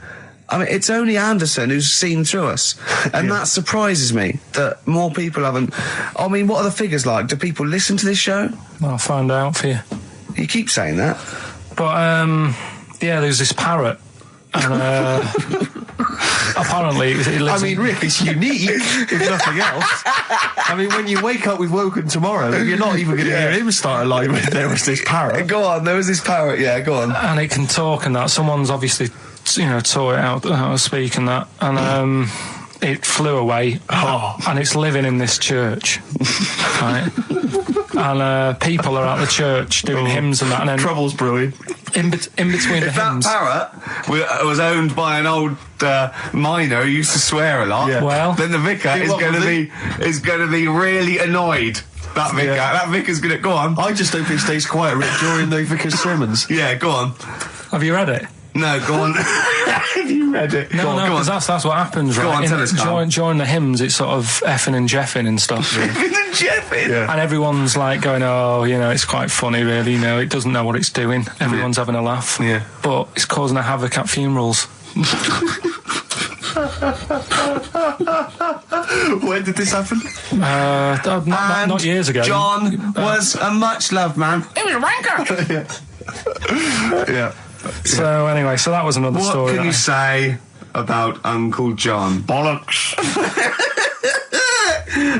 I mean, it's only Anderson who's seen through us. And that surprises me, that more people haven't... I mean, what are the figures like? Do people listen to this show? I'll find out for you. You keep saying that. But, yeah, there's this parrot. And, apparently... It lives Rick, it's unique, if nothing else. I mean, when you wake up with Woken tomorrow, you're not even going to hear him start a line with, there was this parrot. Go on, there was this parrot, yeah, go on. And it can talk and that. Someone's obviously... taught it out how to speak and that, and it flew away, and it's living in this church, right? And people are at the church doing hymns and that, and then trouble's brewing. In between the hymns. That parrot was owned by an old miner who used to swear a lot. Yeah. Well, then the vicar is going to be really annoyed. That vicar, that vicar's going to go on. I just hope he stays quiet, Rick, during the vicar's sermons. Yeah, go on. Have you read it? No, go on. Have you read it? No, because that's what happens, right? Go on, tell us, Karl. During the hymns, it's sort of effing and jeffing and stuff. Effing and jeffing? Yeah. And everyone's like going, oh, it's quite funny, really. It doesn't know what it's doing. Everyone's having a laugh. Yeah. But it's causing a havoc at funerals. When did this happen? Not years ago. John was a much-loved man. He was a wanker! Yeah. So anyway, that was another story. What can you say about Uncle John? Bollocks.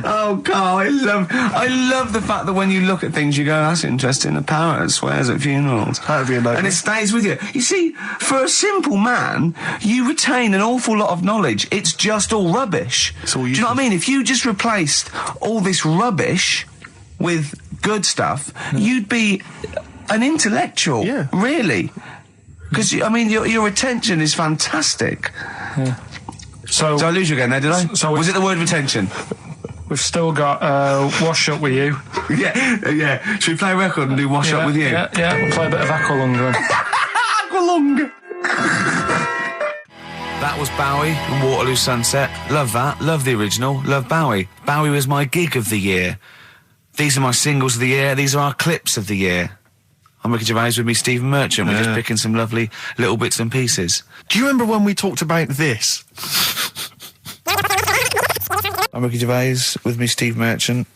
Oh, Karl, I love the fact that when you look at things, you go, that's interesting. A parrot swears at funerals. That'd be a nightmare. And it stays with you. You see, for a simple man, you retain an awful lot of knowledge. It's just all rubbish. Do you know what I mean? If you just replaced all this rubbish with good stuff, you'd be an intellectual. Yeah. Really. Because, I mean, your retention is fantastic. Yeah. So Did I lose you again there, did I? Was it the word retention? We've still got Wash Up With You. Yeah. Should we play a record and do Wash Up With You? Yeah, we'll play a bit of Aqualung. Aqualung! That was Bowie and Waterloo Sunset. Love that. Love the original. Love Bowie. Bowie was my gig of the year. These are my singles of the year. These are our clips of the year. I'm Ricky Gervais, with me Stephen Merchant. We're just picking some lovely little bits and pieces. Do you remember when we talked about this? I'm Ricky Gervais, with me Steve Merchant.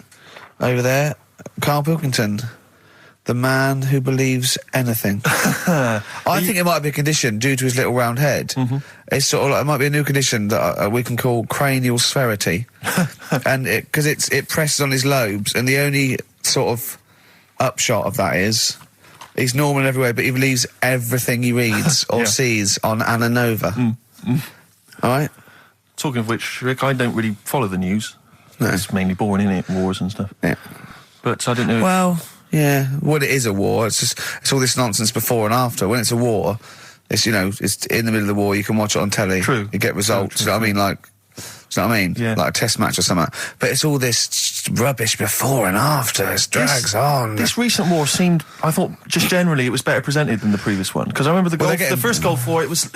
Over there, Karl Pilkington, the man who believes anything. I think it might be a condition due to his little round head. Mm-hmm. It's sort of like, it might be a new condition that we can call cranial spherity. And because it presses on his lobes, and the only sort of upshot of that is he's normal in every way, but he believes everything he reads or sees on Anna Nova. All right? Talking of which, Rick, I don't really follow the news. No. It's mainly boring, innit? Wars and stuff. Yeah. But I don't know. Well, yeah. Well, it is a war. It's all this nonsense before and after. When it's a war, it's it's in the middle of the war. You can watch it on telly. True. You get results. True. Do you know what I mean? Like, do you know what I mean? Yeah. Like a test match or something. But it's all this rubbish before and after. It drags on. This recent war seemed, I thought, just generally, it was better presented than the previous one. Because I remember the first Gulf War, it was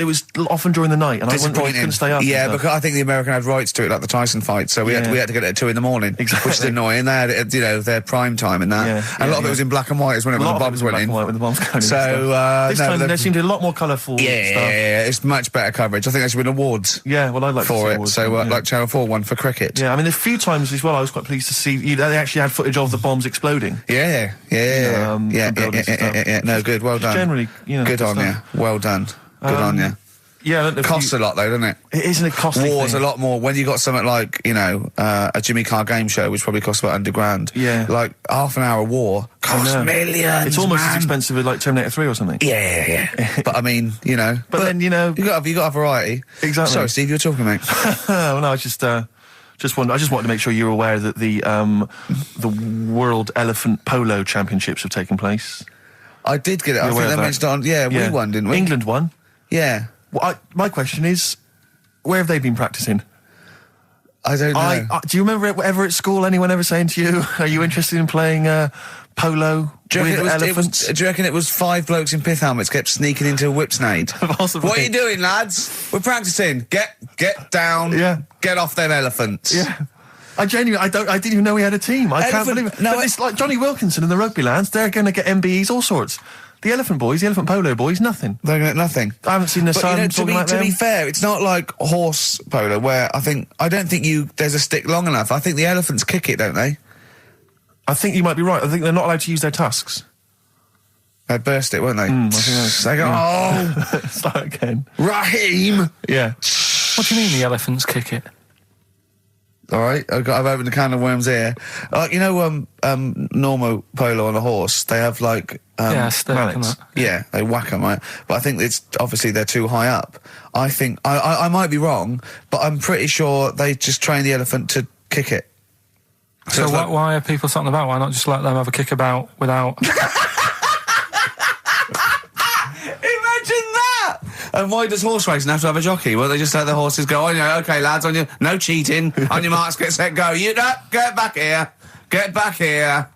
often during the night, and I couldn't stay up. Yeah, because I think the American had rights to it, like the Tyson fight, so we had to get it at 2 in the morning, exactly. Which is annoying. They had, their prime time and that. Yeah, and a lot of it was in black and white, when the bombs went in. When the bombs going so, this time there seemed a lot more colourful stuff. Yeah, it's much better coverage. I think there should win awards. Yeah, well, I'd like for to see it. awards, So, like Channel 4 won for cricket. Yeah, I mean, a few times as well, I was quite pleased to see they actually had footage of the bombs exploding. Yeah. No, good. Well done. Generally, good on you. Well done. Good on you. Yeah, it costs a lot though, doesn't it? It isn't a costly War's thing. a lot more when you got something like a Jimmy Carr game show, which probably costs about $100,000. Yeah, like half an hour of war costs millions. It's almost as expensive as like Terminator 3 or something. Yeah. But I mean, But then you got a variety. Exactly. Sorry, Steve, you were talking, mate. Well, no, I just wanted to make sure you're aware that the World Elephant Polo Championships have taken place. I did get it. I think they mentioned it on. Yeah, we won, didn't we? England won. Yeah. Well, my question is, where have they been practicing? I don't know. Do you remember ever at school anyone ever saying to you, "Are you interested in playing polo with elephants?" Do you reckon it was 5 blokes in pith helmets kept sneaking into a whipsnade? Possibly. What are you doing, lads? We're practicing. Get down. Yeah. Get off them elephants. Yeah. I didn't even know we had a team. I can't believe it. No, but it's like Johnny Wilkinson and the rugby lads. They're going to get MBEs, all sorts. The elephant boys, the elephant polo boys, nothing. They're going to get nothing. I haven't seen their son talking like them. To be fair, it's not like horse polo where I don't think there's a stick long enough. I think the elephants kick it, don't they? I think you might be right. I think they're not allowed to use their tusks. They'd burst it, won't they? I think they go, oh! Start again. Raheem! Yeah. What do you mean the elephants kick it? All right, I've opened a can of worms here. Normal polo on a horse, they have like... mallets. Yeah, they whack them, right? But I think it's obviously they're too high up. I think, I might be wrong, but I'm pretty sure they just train the elephant to kick it. So why are people talking about? Why not just let them have a kick about without... Imagine that! And why does horse racing have to have a jockey? Well, they just let the horses go, okay, lads, no cheating, on your marks, get set, go. Get back here. Get back here.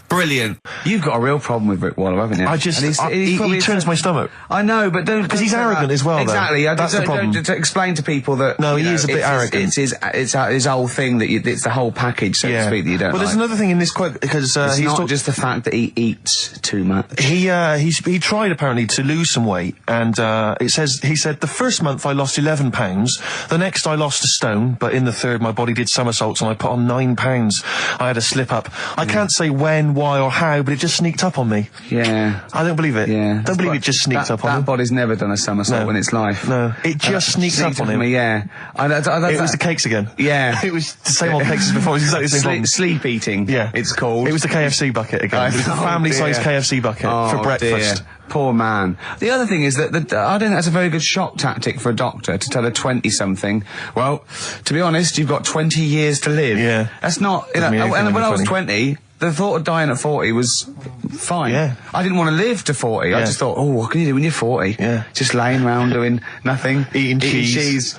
Brilliant. You've got a real problem with Rick Waller, haven't you? He turns my stomach. I know, but don't... Because he's arrogant as well, exactly. That's the problem. Don't explain to people that... No, he is a bit arrogant. It's his whole thing, that it's the whole package, so to speak, that you don't there's another thing in this quote, because it's not just the fact that he eats too much. He tried, apparently, to lose some weight, and he said, the first month I lost 11 pounds, the next I lost a stone, but in the third my body did somersaults and I put on 9 pounds. I had a slip up. I can't say when, why, or how, but it just sneaked up on me. Yeah. I don't believe it. Yeah. Don't believe it just sneaked up on me. That body's never done a somersault in its life. No. It just sneaked up on him. Yeah. It was the cakes again. Yeah. It was the same old cakes as before. It was exactly the same problem. Sleep eating. Yeah. It's called. It was the KFC bucket again. It was the family-sized KFC bucket for breakfast. Dear. Poor man. The other thing is that I don't think that's a very good shock tactic for a doctor to tell a 20-something, well, to be honest, you've got 20 years to live. Yeah. That's not... and when I was 20... The thought of dying at 40 was fine. Yeah. I didn't want to live to 40. Yeah. I just thought, what can you do when you're 40? Yeah. Just laying around doing nothing. Eating cheese.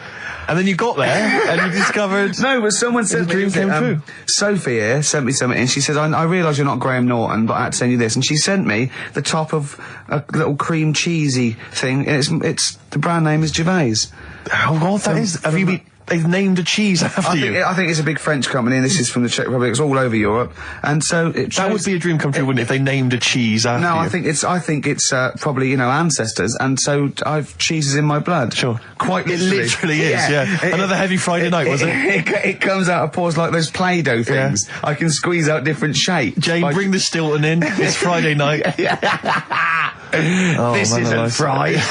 And then you got there and you discovered... No, but someone sent me... came true. Sophie here sent me something and she says, I realise you're not Graham Norton, but I had to send you this. And she sent me the top of a little cream cheesy thing. And it's the brand name is Gervais. How odd that is. Have you been... They've named a cheese after you. I think it's a big French company, and this is from the Czech Republic. It's all over Europe, and so that would be a dream come true, wouldn't it? If they named a cheese after you. No, I think it's probably ancestors, and so I've cheeses in my blood. Sure, quite literally. It literally is. Yeah. Another heavy Friday night, was it? It comes out of pores like those Play-Doh things. Yeah. I can squeeze out different shapes. Jane, bring the Stilton in. It's Friday night. This isn't fried.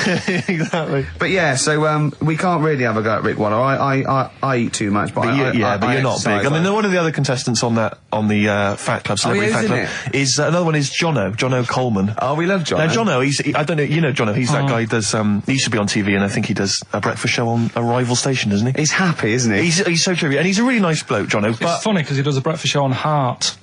Exactly. But yeah, so we can't really have a go at Rick Waller. I eat too much, but you're not big. I mean, one of the other contestants on the Fat Club, Celebrity Fat Club, is another one is Jono Coleman. Oh, we love Jono. Now Jono, I don't know, you know Jono, he's that guy who does, he used to be on TV, and I think he does a breakfast show on a rival station, doesn't he? He's happy, isn't he? He's so trivia, and he's a really nice bloke, Jono. But it's funny because he does a breakfast show on Heart,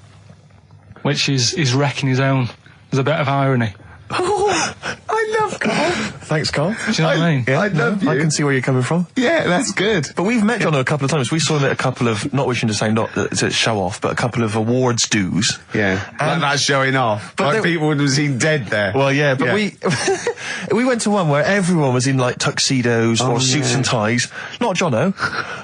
which is wrecking his own. There's a bit of irony. Oh, I love Karl. Thanks, Karl. Do you know what I mean? Yeah, I love you. I can see where you're coming from. Yeah, that's good. But we've met Jono a couple of times. We saw him at a couple of, not wishing to say not to show off, but a couple of awards dues. Yeah, and that's showing off. But like people would have seen dead there. Well, yeah, but we went to one where everyone was in like tuxedos or suits and ties. Not Jono.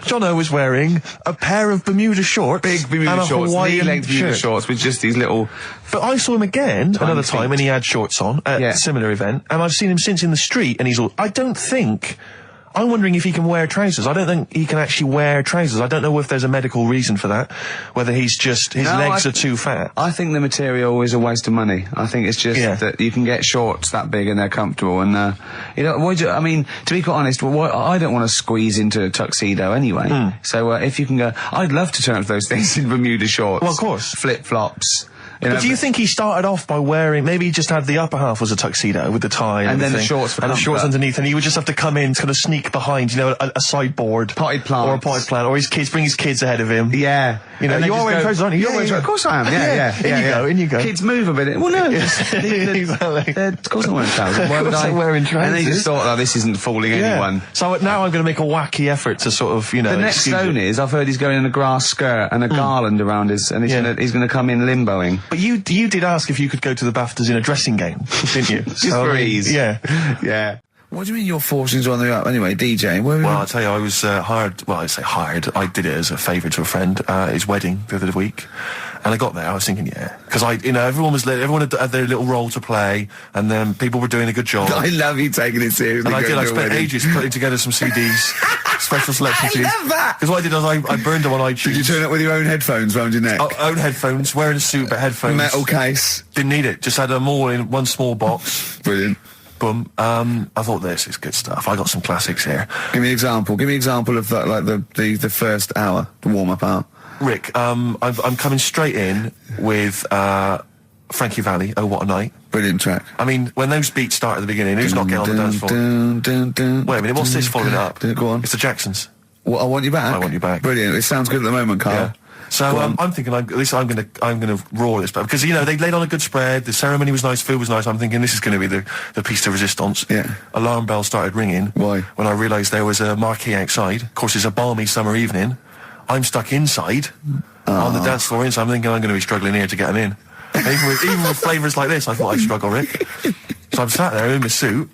Jono was wearing a pair of Bermuda shorts, big Bermuda shorts, knee-length Bermuda shorts with just these little. But I saw him again another time, and he had shorts on at a similar event, and I've seen him since in the street, and he's all. I'm wondering if he can wear trousers. I don't think he can actually wear trousers. I don't know if there's a medical reason for that, whether he's just, his legs are too fat. I think the material is a waste of money. I think it's just that you can get shorts that big and they're comfortable, and, I mean, to be quite honest, I don't want to squeeze into a tuxedo anyway. So, if you can go, I'd love to turn up those things in Bermuda shorts. Well, of course. Flip-flops. But do you think he started off by wearing, maybe he just had the upper half was a tuxedo with the tie and then the shorts and the shorts underneath, and he would just have to come in, kind of sneak behind, a sideboard. Potted plant. Or a potted plant, or bring his kids ahead of him. Yeah. You know, you are wearing trousers, aren't you? Of course I am, yeah. In you go. Kids move a bit. Well, no, of course I'm wearing trousers. Why would I? Wearing trousers. And they just thought, this isn't fooling anyone. So now I'm going to make a wacky effort to sort of, The next zone is, I've heard he's going in a grass skirt and a garland around his, and he's going to come in limboing. But you did ask if you could go to the BAFTAs in a dressing gown, didn't you? Just for ease. Yeah. What do you mean your fortunes are on the up anyway, DJ? Well, I'll tell you, I was hired. Well, I say hired. I did it as a favour to a friend. His wedding the other week, and I got there. I was thinking, because everyone had their little role to play, and then people were doing a good job. I love you taking it seriously. And I did. I spent ages putting together some CDs, special selection CDs. I love that. Because what I did was I burned them on iTunes. Did you turn up with your own headphones round your neck? Own headphones, wearing a suit, but headphones. Metal case. Didn't need it. Just had them all in one small box. Brilliant. Boom. I thought this is good stuff. I got some classics here. Give me an example. Give me an example of that, like the first hour, the warm-up hour. Rick, I'm coming straight in with Frankie Valli, Oh What a Night. Brilliant track. I mean, when those beats start at the beginning, who's not getting on the dance floor? Wait a minute, what's this following up? Go on. It's the Jacksons. What, I Want You Back? I Want You Back. Brilliant. It sounds good at the moment, Karl. Yeah. So I'm thinking, at least I'm gonna roar this, because they laid on a good spread. The ceremony was nice, food was nice. I'm thinking this is going to be the piece de resistance. Yeah. Alarm bell started ringing. Why? When I realised there was a marquee outside. Of course, it's a balmy summer evening. I'm stuck inside on the dance floor, so I'm thinking I'm going to be struggling here to get them in. Even with flavours like this, I thought I'd struggle, Rick. So I'm sat there in my suit.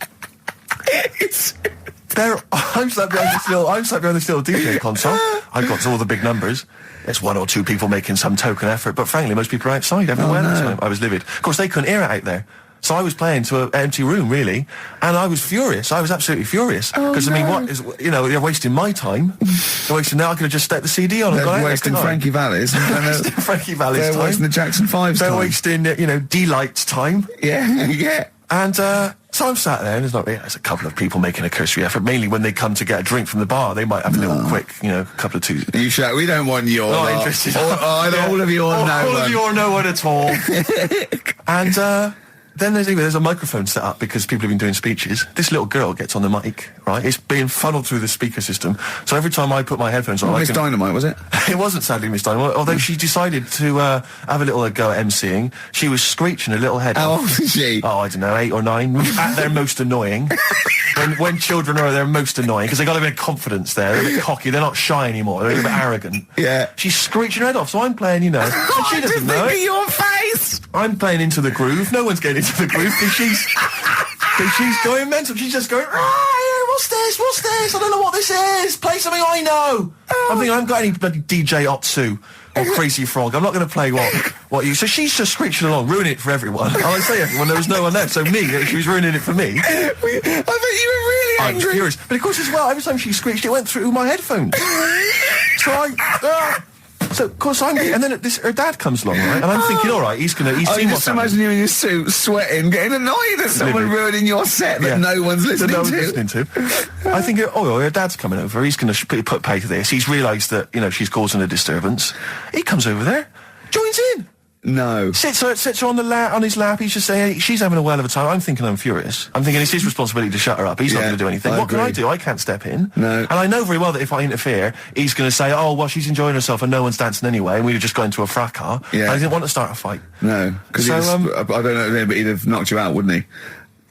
I'm sat behind this little DJ console. I've got all the big numbers. There's one or two people making some token effort, but frankly, most people are outside everywhere. No. I was livid. Of course, they couldn't hear it out there. So I was playing to an empty room, really, and I was furious. I was absolutely furious. Because, I mean, what is, they're wasting my time. They're wasting, now I could have just stuck the CD on and gone out. They're wasting Frankie Valli's. Frankie Valli's time. They're wasting the Jackson 5's time. They're wasting, D-Light's time. Yeah. And, so I'm sat there, and there's a couple of people making a cursory effort. Mainly when they come to get a drink from the bar, they might have a little quick, couple of twos. You shout, we don't want your not interested. All of you or no one. All of you or no one at all. And, then there's a microphone set up because people have been doing speeches. This little girl gets on the mic, right? It's being funneled through the speaker system. So every time I put my headphones on... Miss Dynamite, was it? It wasn't sadly Miss Dynamite, although she decided to have a little go at MCing. She was screeching a little head How off. old is she? Oh, I don't know, 8 or 9. At their most annoying. when children are their most annoying, because they've got a bit of confidence there. They're a bit cocky. They're not shy anymore. They're a bit arrogant. Yeah. She's screeching her head off, so I'm playing, and she doesn't know it. Your face! I'm playing into the groove. No one's getting into the groove because she's going mental. She's just going, what's this? I don't know what this is. Play something I know. I'm thinking, I haven't got any bloody DJ Otsu or Crazy Frog. I'm not going to play what you... So she's just screeching along, ruining it for everyone. I say everyone, there was no one left. So she was ruining it for me. I bet you were really angry. I was furious. But of course as well, every time she screeched, it went through my headphones. So, of course, and then her dad comes along, right? And I'm thinking, all right, he's seen what's happening. Just imagine you in your suit, sweating, getting annoyed at someone ruining your set that no one's listening to. I think, her dad's coming over. He's going to put pay to this. He's realised that, she's causing a disturbance. He comes over there, joins in. No. Sits her on his lap. He's just saying, she's having a whale of a time. I'm thinking I'm furious. I'm thinking it's his responsibility to shut her up. He's not going to do anything. What can I do? I can't step in. No. And I know very well that if I interfere, he's going to say, oh, well, she's enjoying herself and no one's dancing anyway, and we've just got into a fracas. Yeah. I didn't want to start a fight. No. Because I don't know, but he'd have knocked you out, wouldn't he?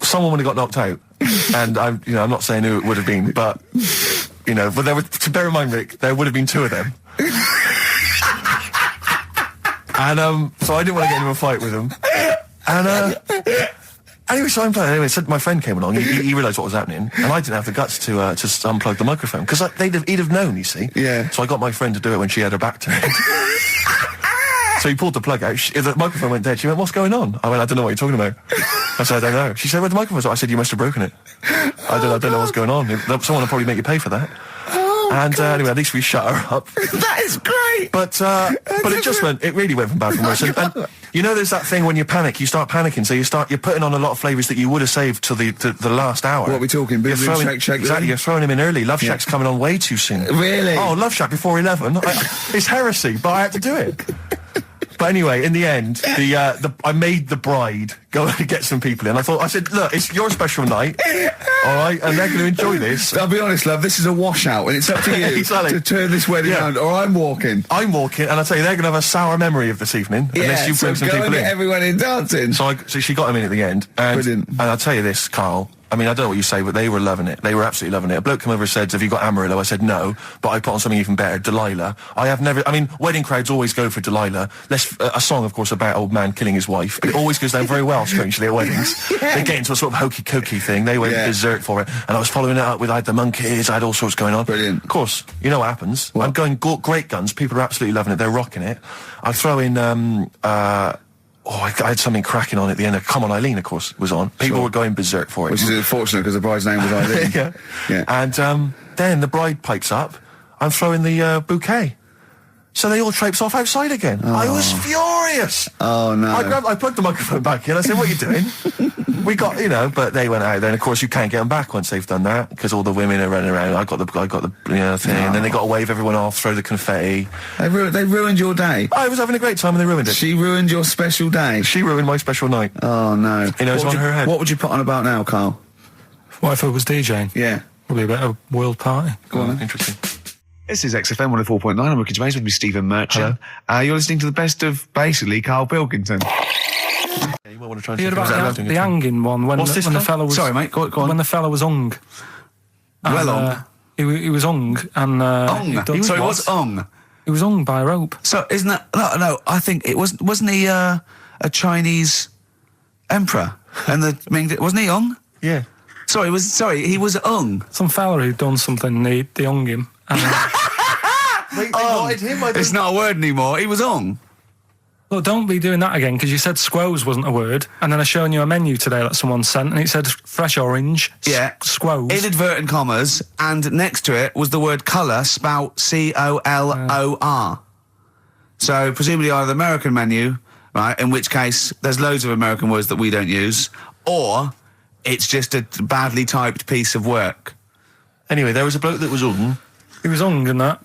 Someone would have got knocked out. And I'm not saying who it would have been, but, but there were, to bear in mind, Rick, there would have been 2 of them. And, so I didn't want to get into a fight with him. And, anyway, so I'm playing. Anyway, so my friend came along. He realised what was happening. And I didn't have the guts to unplug the microphone. Because he'd have known, you see. Yeah. So I got my friend to do it when she had her back turned. So he pulled the plug out. The microphone went dead. She went, what's going on? I went, I don't know what you're talking about. I said, I don't know. She said, where's the microphone? I said, you must have broken it. I don't know what's going on. Someone will probably make you pay for that. Anyway, at least we shut her up. That is great. But it really went from bad from worse. And there's that thing when you panic, you start panicking. So you're putting on a lot of flavours that you would have saved till the last hour. What are we talking? Boom, boom, shake, shake. Exactly, you're throwing him in early. Love Shack's coming on way too soon. Really? Oh, Love Shack before 11. It's heresy, but I had to do it. But anyway, in the end, I made the bride go and get some people in. I said, look, it's your special night, all right, and they're going to enjoy this. I'll be honest, love, this is a washout, and it's up to you Exactly. to turn this wedding around, or I'm walking. I'm walking, and I tell you, they're going to have a sour memory of this evening unless you bring some people in. Everyone in dancing. So she got him in at the end, Brilliant. And I'll tell you this, Karl. I mean, I don't know what you say, but they were loving it. They were absolutely loving it. A bloke came over and said, have you got Amarillo? I said, no, but I put on something even better, Delilah. Wedding crowds always go for Delilah. A song, of course, about old man killing his wife. It always goes down very well, strangely, at weddings. They get into a sort of hokey-cokey thing. They went berserk for it. And I was following it up with, I had the monkeys, I had all sorts going on. Brilliant. Of course, you know what happens. What? I'm going great guns. People are absolutely loving it. They're rocking it. I throw in, I had something cracking on at the end. Come On Eileen, of course, was on. People were going berserk for it. Which is unfortunate because the bride's name was Eileen. Yeah. And then the bride pipes up. I'm throwing the bouquet. So they all traipse off outside again. Oh. I was furious. Oh, no. I plugged the microphone back in. I said, what are you doing? We got, but they went out. Then, of course, you can't get them back once they've done that because all the women are running around. I got the thing. And then they got to wave everyone off, throw the confetti. They ruined your day. I was having a great time and they ruined it. She ruined your special day. She ruined my special night. Oh, no. It's on her head. What would you put on about now, Karl? What if I was DJing? Yeah. Probably a bit of world party. Go on, then. Interesting. This is XFM 104.9. I'm Ricky Gervais with me, Stephen Merchant. You're listening to the best of, basically, Karl Pilkington. Yeah, you might want to try and You heard check about the hanging one when What's this the called? fella was... Sorry, mate, go on. When the fella was hung. Well hung? He was hung and... Sorry, what's hung? He was hung by a rope. So, isn't that... No, I think it wasn't he a Chinese emperor? And wasn't he hung? Yeah. He was hung. Some fella who'd done something, they hung him. And, Wait, they wanted him? It's not a word anymore. He was hung. look, don't be doing that again, because you said squoze wasn't a word, and then I shown you a menu today that someone sent, and it said fresh orange, squoze. Inadvertent commas, and next to it was the word colour, spelt C-O-L-O-R. So, presumably either the American menu, right, in which case there's loads of American words that we don't use, or it's just a badly typed piece of work. Anyway, there was a bloke that was hung. He was hung and that,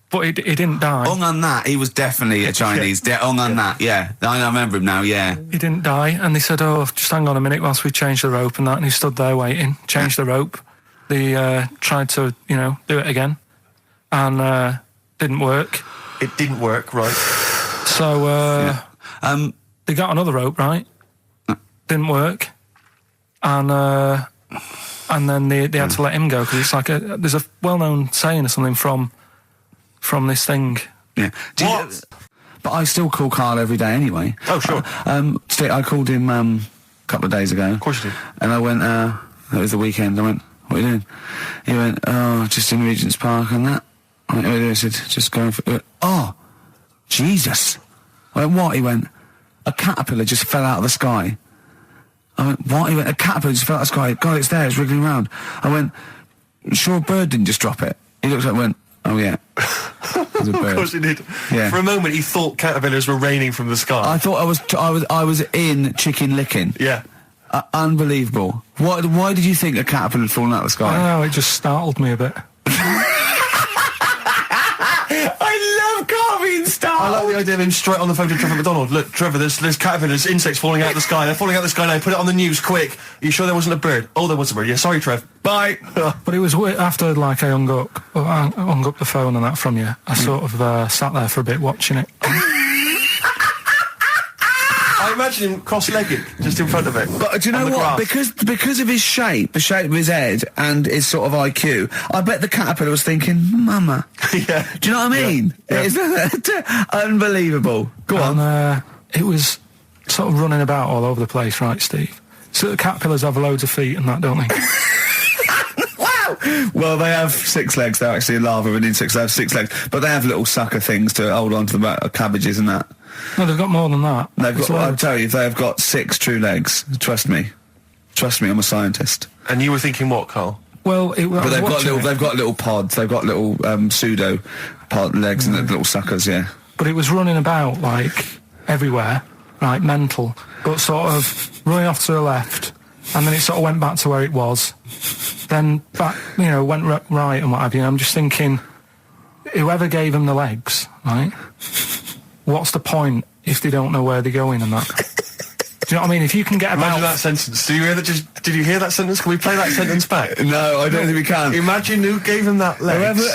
but he didn't die. Hung on that, he was definitely a Chinese. Hung on that, yeah. I remember him now, yeah. He didn't die, and they said, oh, just hang on a minute whilst we change the rope and that, and he stood there waiting, changed the rope. They tried to, do it again, and didn't work. It didn't work, right. So, they got another rope, right? Didn't work. And then they had to let him go, because it's like there's a well-known saying or something from this thing. Yeah. But I still call Karl every day anyway. Oh, sure. I called him a couple of days ago. Of course you did. And I went, it was the weekend, I went, what are you doing? He went, oh, just in Regent's Park and that. I went, what are you doing? I said, just going for... Oh, Jesus. I went, what? He went, a caterpillar just fell out of the sky. I went, what? He went, a caterpillar just fell out of the sky. God, it's there, it's wriggling around. I went, sure a bird didn't just drop it. He looked up and went, oh yeah. It was a bird. Of course he did. Yeah. For a moment he thought caterpillars were raining from the sky. I thought I was in Chicken Licking. Yeah. Unbelievable. Why did you think a caterpillar had fallen out of the sky? I don't know, it just startled me a bit. I love Karl being I startled. like the idea of him straight on the phone to Trevor McDonald. Look, Trevor, there's caterpillars, insects falling out of the sky. They're falling out of the sky now. Put it on the news, quick. Are you sure there wasn't a bird? Oh, there was a bird. Yeah, sorry, Trev. Bye. But it was after, like, I hung up the phone and that from you. I sort of sat there for a bit watching it. I imagine him cross-legged, just in front of it. But do you know what? Because of his shape, the shape of his head, and his sort of IQ, I bet the caterpillar was thinking, Mama. Yeah. Do you know what I mean? Yeah. It's unbelievable. Go on. And it was sort of running about all over the place, right, Steve? So the caterpillars have loads of feet and that, don't they? Wow! Well, they have 6 legs. They're actually a larva of insects. They have 6 legs. But they have little sucker things to hold on to the cabbages and that. No, they've got more than that. I'll tell you, they've got 6 true legs. Trust me. Trust me, I'm a scientist. And you were thinking what, Karl? Well, but they've got little pods. They've got little pseudo pod legs and little suckers. Yeah. But it was running about like everywhere, right? Mental, but sort of running off to the left, and then it sort of went back to where it was. Then back, went right and what have you. And I'm just thinking, whoever gave him the legs, right? what's the point if they don't know where they're going and that? Do you know what I mean? If you can get about... Imagine that sentence. Did you hear that sentence? Can we play that sentence back? No, I don't think we can. Imagine who gave him that legs.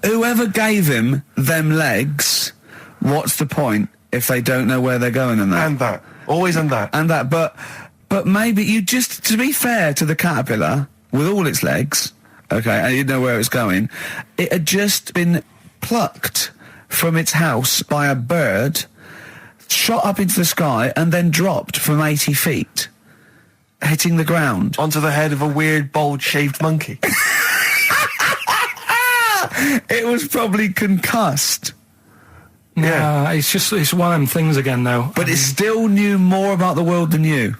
Whoever gave him them legs, what's the point if they don't know where they're going and that? And that. Always and that. And that, but maybe you just, to be fair to the caterpillar, with all its legs, okay, and you didn't know where it was going, it had just been plucked from its house by a bird, shot up into the sky, and then dropped from 80 feet, hitting the ground. Onto the head of a weird, bold-shaved monkey. It was probably concussed. Yeah, it's one of them things again, though. But it still knew more about the world than you.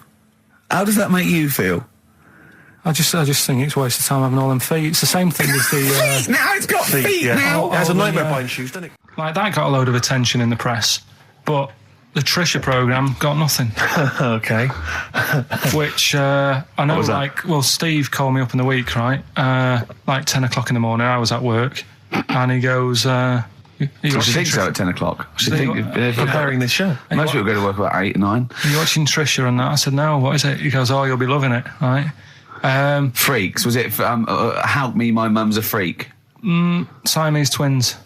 How does that make you feel? I just think it's a waste of time having all them feet. It's the same thing as the... Now it's got feet now! It has a nightmare buying shoes, doesn't it? Like, that got a load of attention in the press, but the Trisha programme got nothing. Okay. Which, I know, Steve called me up in the week, right? Like 10 o'clock in the morning, I was at work, and he goes... I think so at 10 o'clock. I should think preparing this show. Most people go to work about 8, 9. Are you watching Trisha and that? I said, no, what is it? He goes, oh, you'll be loving it, right? Freaks, was it Help Me, My Mum's a Freak? Siamese twins.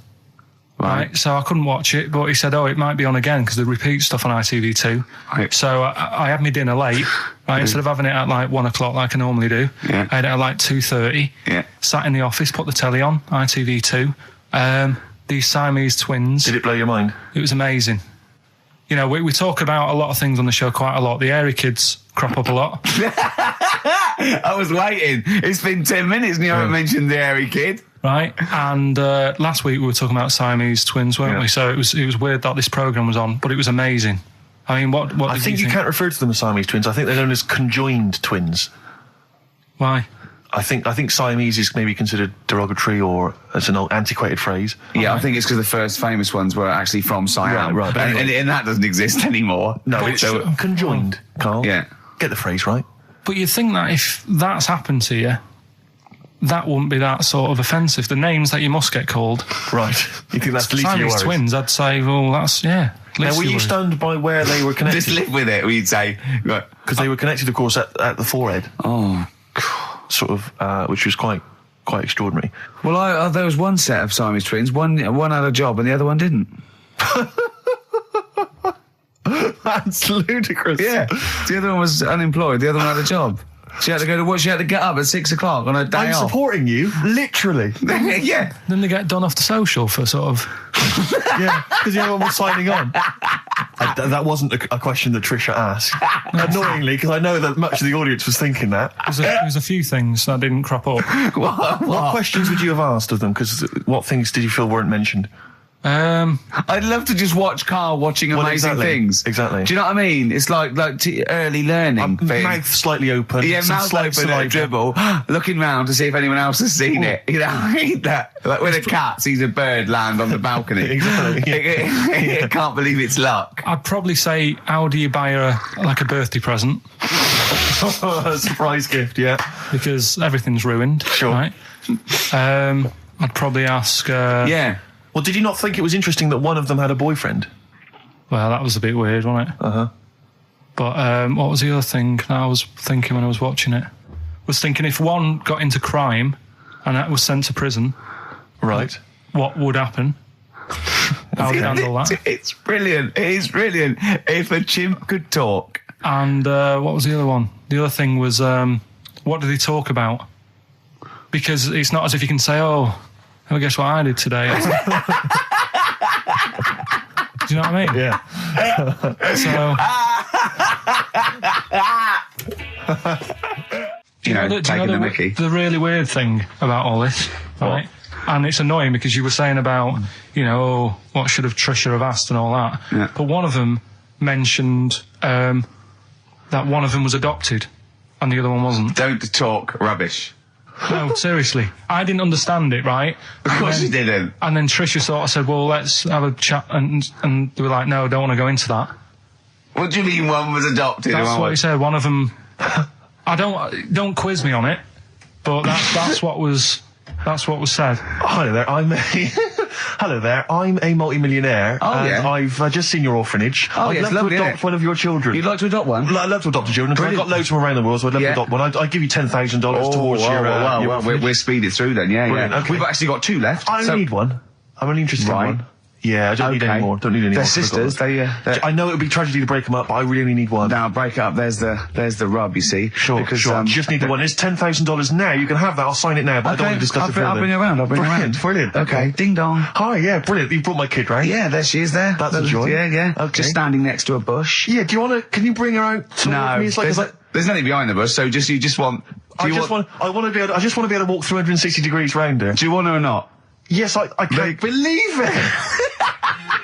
Right, so I couldn't watch it, but he said, it might be on again because they repeat stuff on ITV2. Right. So I had my dinner late, right, instead of having it at like 1 o'clock like I normally do. Yeah. I had it at like 2:30. Yeah. Sat in the office, put the telly on, ITV2. These Siamese twins. Did it blow your mind? It was amazing. You know, we talk about a lot of things on the show quite a lot. The Airy Kids crop up a lot. I was waiting. It's been 10 minutes and you haven't mentioned the Airy Kid. Right, and last week we were talking about Siamese twins, weren't we? So it was weird that this programme was on, but it was amazing. I mean, what I think you can't refer to them as Siamese twins. I think they're known as conjoined twins. Why? I think Siamese is maybe considered derogatory or as an old antiquated phrase. Yeah, I think it's because the first famous ones were actually from Siam. Right. And that doesn't exist anymore. No, it's conjoined, Karl. Yeah. Get the phrase right. But you'd think that if that's happened to you, that wouldn't be that sort of offensive. The names that you must get called. Right. You think that's the least of your worries? Siamese twins, I'd say, well, that's, yeah. Now, were you stunned by where they were connected? Just live with it, we'd say. Because they were connected, of course, at the forehead. Oh. Sort of, which was quite extraordinary. Well, there was one set of Siamese twins. One had a job and the other one didn't. That's ludicrous. Yeah. The other one was unemployed. The other one had a job. She had to go to work. She had to get up at 6 o'clock on a day off. I'm supporting you, literally. Yeah. Then they get done off the social for sort of... Yeah, because the other one was signing on. That wasn't a question that Trisha asked. Annoyingly, because I know that much of the audience was thinking that. There was a few things that didn't crop up. What questions would you have asked of them? Because what things did you feel weren't mentioned? I'd love to just watch Karl watching amazing things. Exactly. Do you know what I mean? It's like early learning. Mouth slightly open. Yeah, mouth open and dribble, looking round to see if anyone else has seen it. You know, I mean that. Like when a cat sees a bird land on the balcony. Exactly. It can't believe it's luck. I'd probably say, how do you buy her like a birthday present? A surprise gift, yeah. Because everything's ruined. Sure. Right? I'd probably ask... yeah. Well, did you not think it was interesting that one of them had a boyfriend? Well, that was a bit weird, wasn't it? Uh-huh. But what was the other thing that I was thinking when I was watching it? I was thinking if one got into crime and that was sent to prison... Right. What would happen? How would you handle that? It's brilliant. It is brilliant. If a chimp could talk. And what was the other one? The other thing was, what did they talk about? Because it's not as if you can say, oh... Well, guess what I did today? Do you know what I mean? Yeah. The really weird thing about all this, right? And it's annoying because you were saying about, what should have Trisha have asked and all that. Yeah. But one of them mentioned that one of them was adopted and the other one wasn't. Don't talk rubbish. No, seriously. I didn't understand it, right? Of course you didn't. And then Trisha sort of said, well, let's have a chat. And they were like, no, I don't want to go into that. What do you mean one was adopted? That's what he said. One of them... don't quiz me on it, but that's what was said. Hi there, hello there, I'm a multi-millionaire. And I've just seen your orphanage. I'd love lovely, to adopt one of your children. You'd like to adopt one? I'd love to adopt a children, because I've got loads from around the world, so I'd love to adopt one. I'd give you $10,000 towards your... We're speeding through then, yeah. Okay. We've actually got 2 left. I only need one. I'm only interested in one. Yeah, I don't need any more. Don't need any more. They're sisters. I know it would be tragedy to break them up, but I really only need one. Now, break it up. There's the rub, you see. Sure. You just need the one. It's $10,000 now. You can have that. I'll sign it now, but I don't want to discuss it further. I'll bring you around. Brilliant. Okay. Ding dong. Hi, yeah, brilliant. You brought my kid, right? Yeah, there she is there. That's a joy. Yeah. Okay. Just standing next to a bush. Yeah, can you bring her out to me? It's there's nothing behind the bush, so you just want... I just want to be able to walk 360 degrees round her. Do you want her or not? Yes, I can't believe it.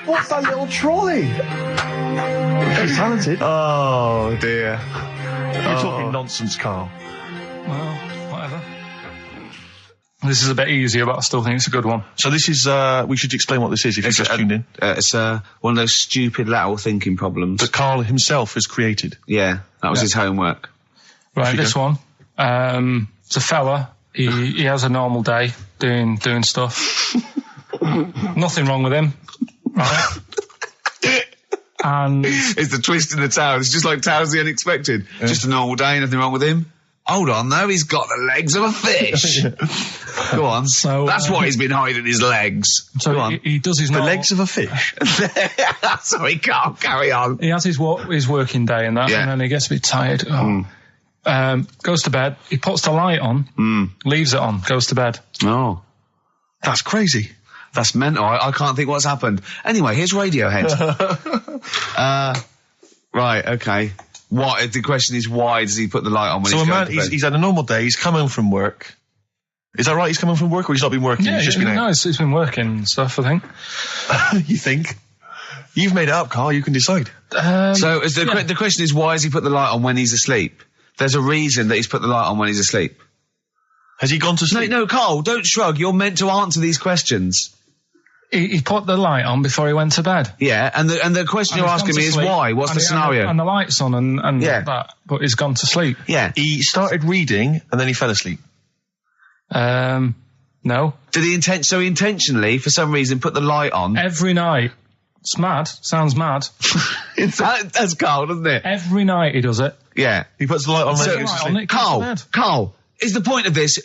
What's that little trolley? She's talented. Oh, dear. You're talking nonsense, Karl. Well, whatever. This is a bit easier, but I still think it's a good one. So this is, we should explain what this is if you've just tuned in. It's one of those stupid lateral thinking problems. That Karl himself has created. Yeah, that was his homework. Right, this one. It's a fella. He has a normal day doing stuff. Nothing wrong with him. Right. And it's the twist in the tale. It's just like Tales of the Unexpected. Yeah. Just a normal day, nothing wrong with him. Hold on, though, he's got the legs of a fish. Go on. So that's why he's been hiding his legs. So Go on. He does his the legs of a fish. So he can't carry on. He has his working day and that, and then he gets a bit tired. Goes to bed. He puts the light on, leaves it on, goes to bed. Oh, that's crazy. That's mental. I can't think what's happened. Anyway, here's Radiohead. Right, okay. What? The question is, why does he put the light on when he's going to bed? He's had a normal day. He's come home from work. Is that right? He's come home from work, or he's not been working? Yeah, he's just been out? No, he's been working and stuff, I think. You think? You've made it up, Karl. You can decide. So the question is, why has he put the light on when he's asleep? There's a reason that he's put the light on when he's asleep. Has he gone to sleep? No, Karl, don't shrug. You're meant to answer these questions. He put the light on before he went to bed. Yeah, and the question you're asking me is why? What's the scenario? And the light's on and that, but he's gone to sleep. Yeah. He started reading and then he fell asleep. No. Did he intentionally, for some reason, put the light on? Every night. It's mad. Sounds mad. That's Karl, doesn't it? Every night he does it. Yeah. He puts the light on when he goes to sleep. Karl, is the point of this,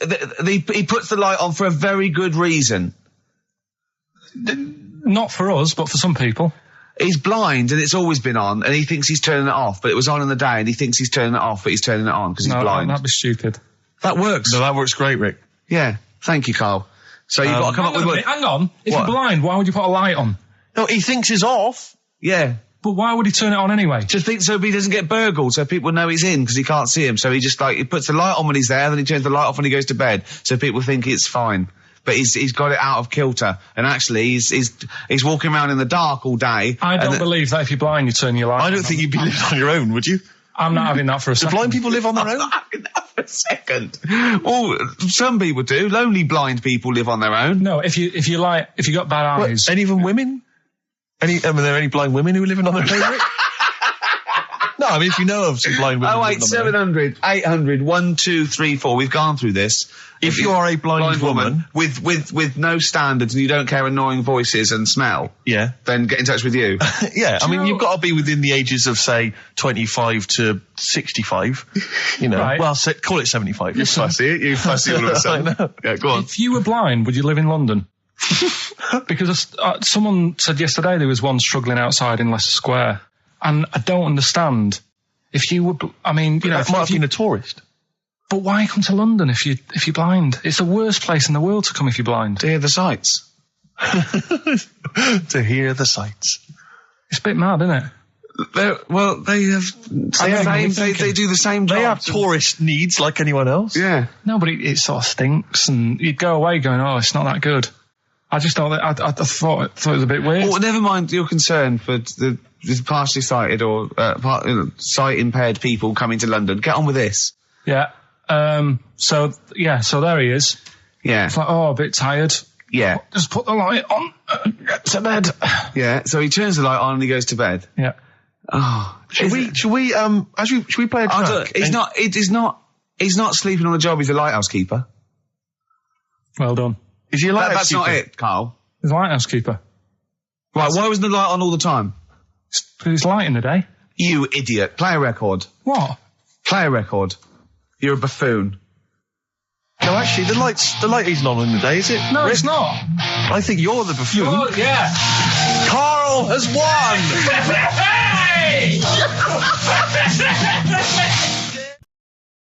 he puts the light on for a very good reason. Not for us, but for some people. He's blind and it's always been on, and he thinks he's turning it off, but it was on in the day, and he thinks he's turning it off, but he's turning it on because he's blind. No, that'd be stupid. That works. No, that works great, Rick. Yeah. Thank you, Karl. So you've got to come up with... Hang on. If you're blind, why would you put a light on? No, he thinks it's off. Yeah. But why would he turn it on anyway? Just think so he doesn't get burgled, so people know he's in because he can't see him. So he just he puts the light on when he's there, then he turns the light off when he goes to bed, so people think it's fine. But he's got it out of kilter, and actually he's walking around in the dark all day. I don't believe that if you're blind you turn your light on. I don't think you'd be living on your own, would you? I'm not having that for a second. Do blind people live on their own? I'm not having that for a second. Well, some people do. Lonely blind people live on their own. No, if you got bad eyes. Any of them women? Are there any blind women who are living on their own? No, I mean, if you know of some blind women. 08700 800 1234. We've gone through this. If you are a blind woman with no standards and you don't care annoying voices and smell, then get in touch with you. Yeah, I mean, you've got to be within the ages of, say, 25 to 65. You know, right. Well, call it 75. You fussy, you fussy all of a sudden. Yeah, go on. If you were blind, would you live in London? Because someone said yesterday there was one struggling outside in Leicester Square, and I don't understand. If you would, I mean, you know, that might have been a tourist. But why come to London if you're blind? It's the worst place in the world to come if you're blind. To hear the sights. To hear the sights. It's a bit mad, isn't it? They do the same job. They have tourist needs like anyone else. Yeah. No, but it sort of stinks, and you'd go away going, "Oh, it's not that good." I just thought that I thought it was a bit weird. Well, never mind your concern for the partially sighted or sight impaired people coming to London. Get on with this. Yeah. So there he is. Yeah. It's like, a bit tired. Yeah. Just put the light on, get to bed. Yeah. So he turns the light on and he goes to bed. Yeah. Oh. Should we play a track? He's not sleeping on the job. He's a lighthouse keeper. Well done. Is he a lighthouse That's keeper? not it, Karl. The lighthouse keeper. Right, why wasn't the light on all the time? It's light in the day. You idiot. Play a record. What? Play a record. You're a buffoon. No, actually, the light isn't on in the day, is it? No, it's not. I think you're the buffoon. Yeah. Karl has won! Hey!